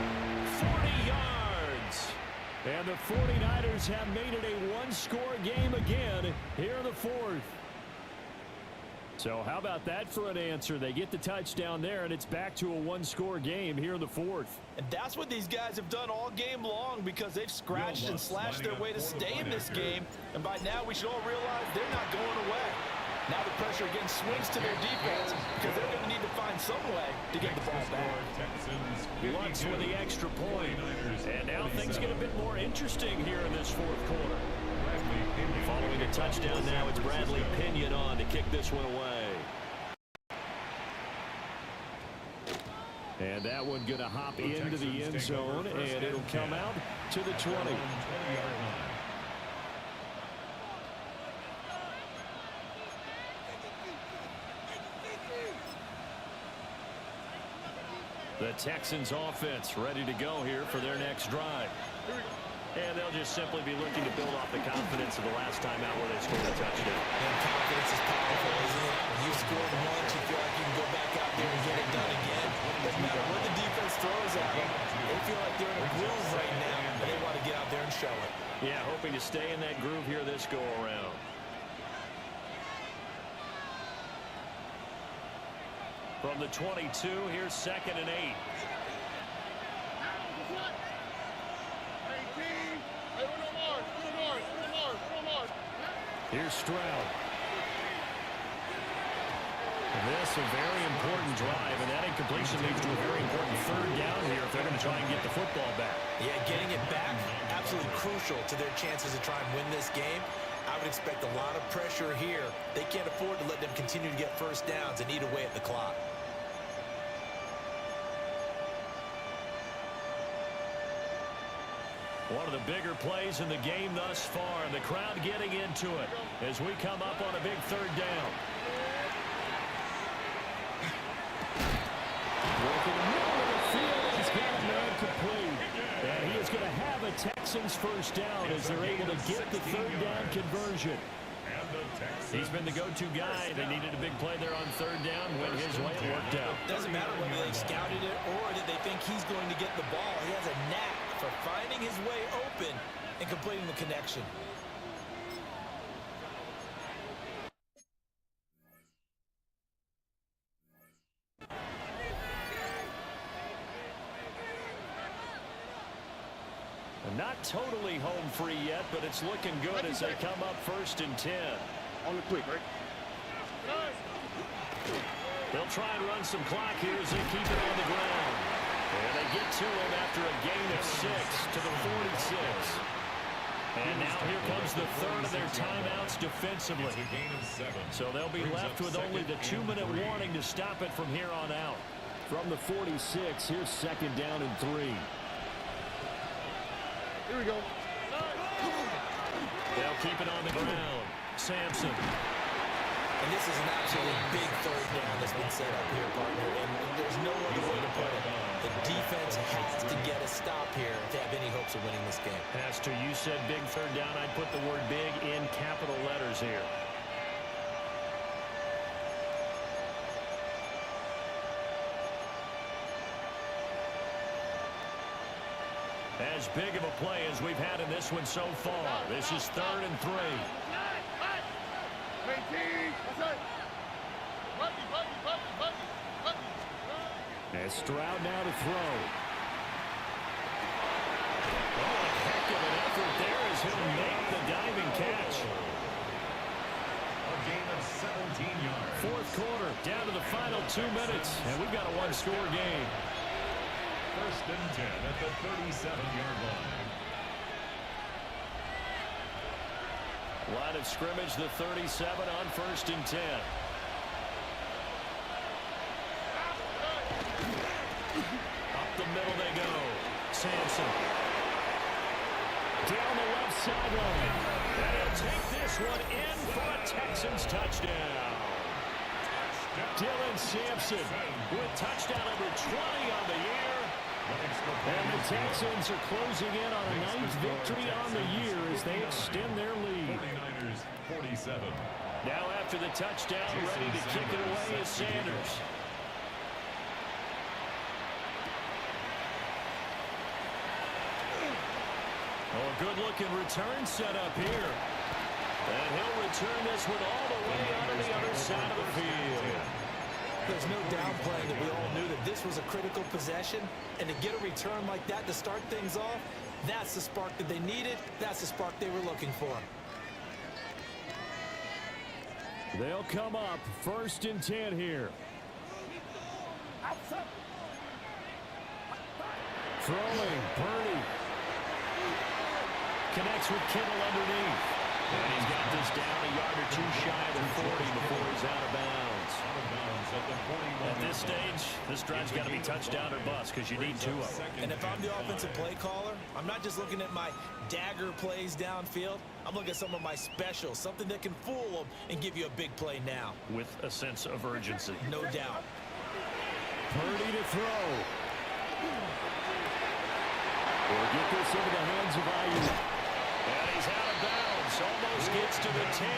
40 yards. And the 49ers have made it a 1-score game again here in the 4th. So how about that for an answer? They get the touchdown there, and it's back to a 1-score game here in the 4th. And that's what these guys have done all game long because they've scratched and slashed their way to stay in this game. And by now, we should all realize they're not going away. Now the pressure again swings to their defense because they're going to need to find some way to get the ball back. Lutz with the extra point. And now things get a bit more interesting here in this 4th quarter. Following a touchdown now, it's Bradley Pinion on to kick this one away. And that one going to hop into the end zone, and it'll come out to the 20. The Texans offense ready to go here for their next drive. And they'll just simply be looking to build off the confidence of the last time out where they scored a touchdown. And confidence is powerful, isn't it? When you scored once, you feel like you can go back out there and get it done again. Doesn't matter what the defense throws at them. They feel like they're in a groove right now, and they want to get out there and show it. Yeah, hoping to stay in that groove here this go-around. From the 22, here's 2nd and 8. Here's Stroud. This a very important drive, and that incompletion leads to a very important 3rd down here if they're going to try and get the football back. Yeah, getting it back, absolutely crucial to their chances to try and win this game. I would expect a lot of pressure here. They can't afford to let them continue to get 1st downs and eat away at the clock. One of the bigger plays in the game thus far, and the crowd getting into it as we come up on a big 3rd down. Working in the middle of the field, he's got a man complete. And he is going to have a Texans 1st down as they're able to get the 3rd down conversion. He's been the go-to guy. They needed a big play there on 3rd down. Went his way, it worked out. Doesn't matter whether they scouted it or that they think he's going to get the ball. He has a knack for finding his way open and completing the connection. Not totally home free yet, but it's looking good as they come up 1st and 10. On the quick, right? They'll try and run some clock here as they keep it on the ground. And they get to him after a gain of 6 to the 46. And now here comes the 3rd of their timeouts defensively. So they'll be left with only the 2-minute warning to stop it from here on out. From the 46, here's second down and 3. Here we go. They'll keep it on the ground. Sampson. And this is an absolutely big third down that's been set up here, partner. And there's no other way to put it. The defense has to get a stop here if they have any hopes of winning this game. Pastor, you said big third down. I'd put the word big in capital letters here. As big of a play as we've had in this one so far. This is 3rd and 3. As Stroud now to throw. Oh, a heck of an effort there as he'll make the diving catch. A gain of 17 yards. Fourth quarter, down to the final 2 minutes, and we've got a one-score game. 1st and 10 at the 37-yard line. Line of scrimmage, the 37 on 1st and 10. Up the middle they go. Sampson. Down the left sideline. And he'll take this one in for a Texans touchdown. Dylan Sampson with touchdown number 20 on the year. And the Texans are closing in on a 9th victory on the year as they extend their lead. 49ers 47. Now after the touchdown, ready to kick it away is Sanders. Oh, a good-looking return set up here. And he'll return this one all the way out of the other side of the field. There's no downplaying that we all knew that this was a critical possession, and to get a return like that to start things off, that's the spark that they needed. That's the spark they were looking for. They'll come up 1st and 10 here. Throwing, Purdy. Connects with Kittle underneath. And he's got this down a yard or 2 shy of the 40 before he's out of bounds. At this stage, this drive's got to be touchdown or bust because you need 2 of them. And if I'm the offensive play caller, I'm not just looking at my dagger plays downfield. I'm looking at some of my specials, something that can fool them and give you a big play now. With a sense of urgency. No doubt. Purdy to throw. We'll get this into the hands of Ayuk. And he's out of bounds. Almost gets to the 10.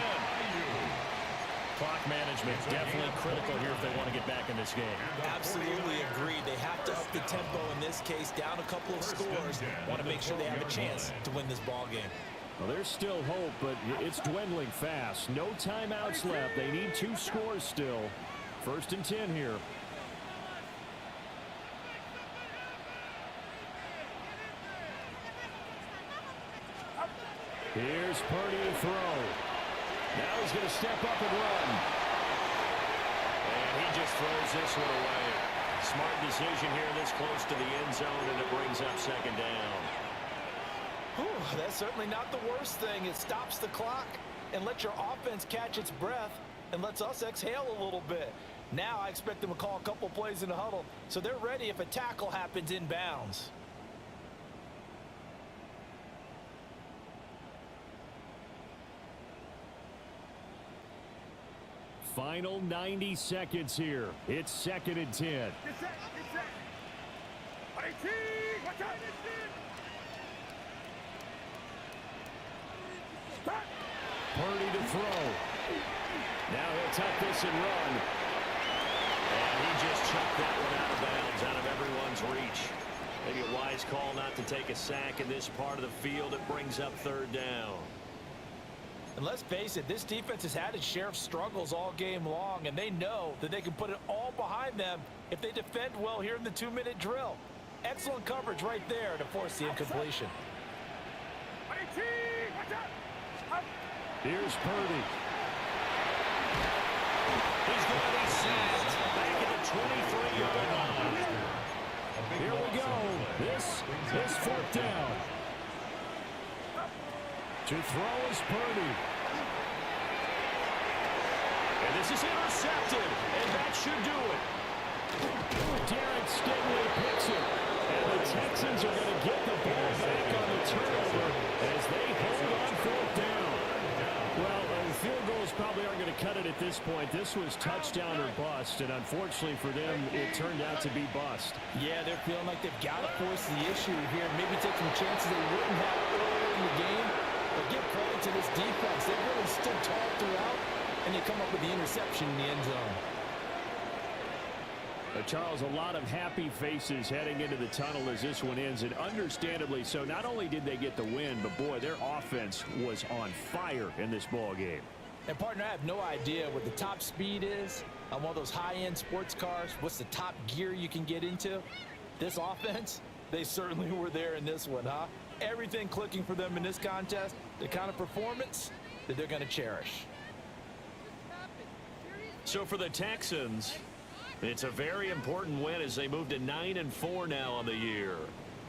Clock management definitely critical here if they want to get back in this game. Absolutely agreed. They have to up the tempo in this case, down a couple of scores. Want to make sure they have a chance to win this ball game. Well, there's still hope, but it's dwindling fast. No timeouts left. They need 2 scores still. 1st and 10 here. Here's Purdy to throw. Now he's going to step up and run. And he just throws this one away. Smart decision here this close to the end zone, and it brings up 2nd down. Whew, that's certainly not the worst thing. It stops the clock and lets your offense catch its breath and lets us exhale a little bit. Now I expect them to call a couple plays in the huddle so they're ready if a tackle happens inbounds. Final 90 seconds here. It's 2nd and 10. Get set. Watch out. Purdy to throw. Now he'll tuck this and run. And he just chucked that one out of bounds, out of everyone's reach. Maybe a wise call not to take a sack in this part of the field. It brings up 3rd down. And let's face it, this defense has had its share of struggles all game long, and they know that they can put it all behind them if they defend well here in the 2-minute drill. Excellent coverage right there to force the incompletion. Here's Purdy. He's going to be sacked back at the 23-yard line. Here we go. This is 4th down. To throw is Purdy. And this is intercepted. And that should do it. like this was touchdown or bust, and unfortunately for them, it turned out to be bust. Yeah, they're feeling like they've got to force the issue here, maybe take some chances they wouldn't have earlier in the game. But give credit to this defense. They really stood tall throughout, and they come up with the interception in the end zone. Charles, a lot of happy faces heading into the tunnel as this one ends, and understandably so. Not only did they get the win, but boy, their offense was on fire in this ball game. And partner, I have no idea what the top speed is on one of those high-end sports cars. What's the top gear you can get into? This offense, they certainly were there in this one, huh? Everything clicking for them in this contest, the kind of performance that they're going to cherish. So for the Texans, it's a very important win as they move to 9-4 now on the year.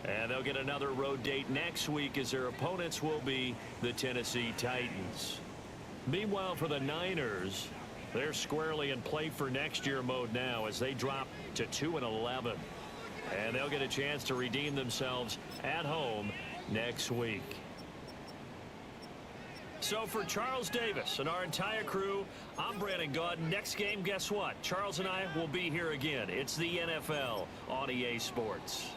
And they'll get another road date next week as their opponents will be the Tennessee Titans. Meanwhile, for the Niners, they're squarely in play for next year mode now as they drop to 2-11. And they'll get a chance to redeem themselves at home next week. So for Charles Davis and our entire crew, I'm Brandon Gaudin. Next game, guess what? Charles and I will be here again. It's the NFL on EA Sports.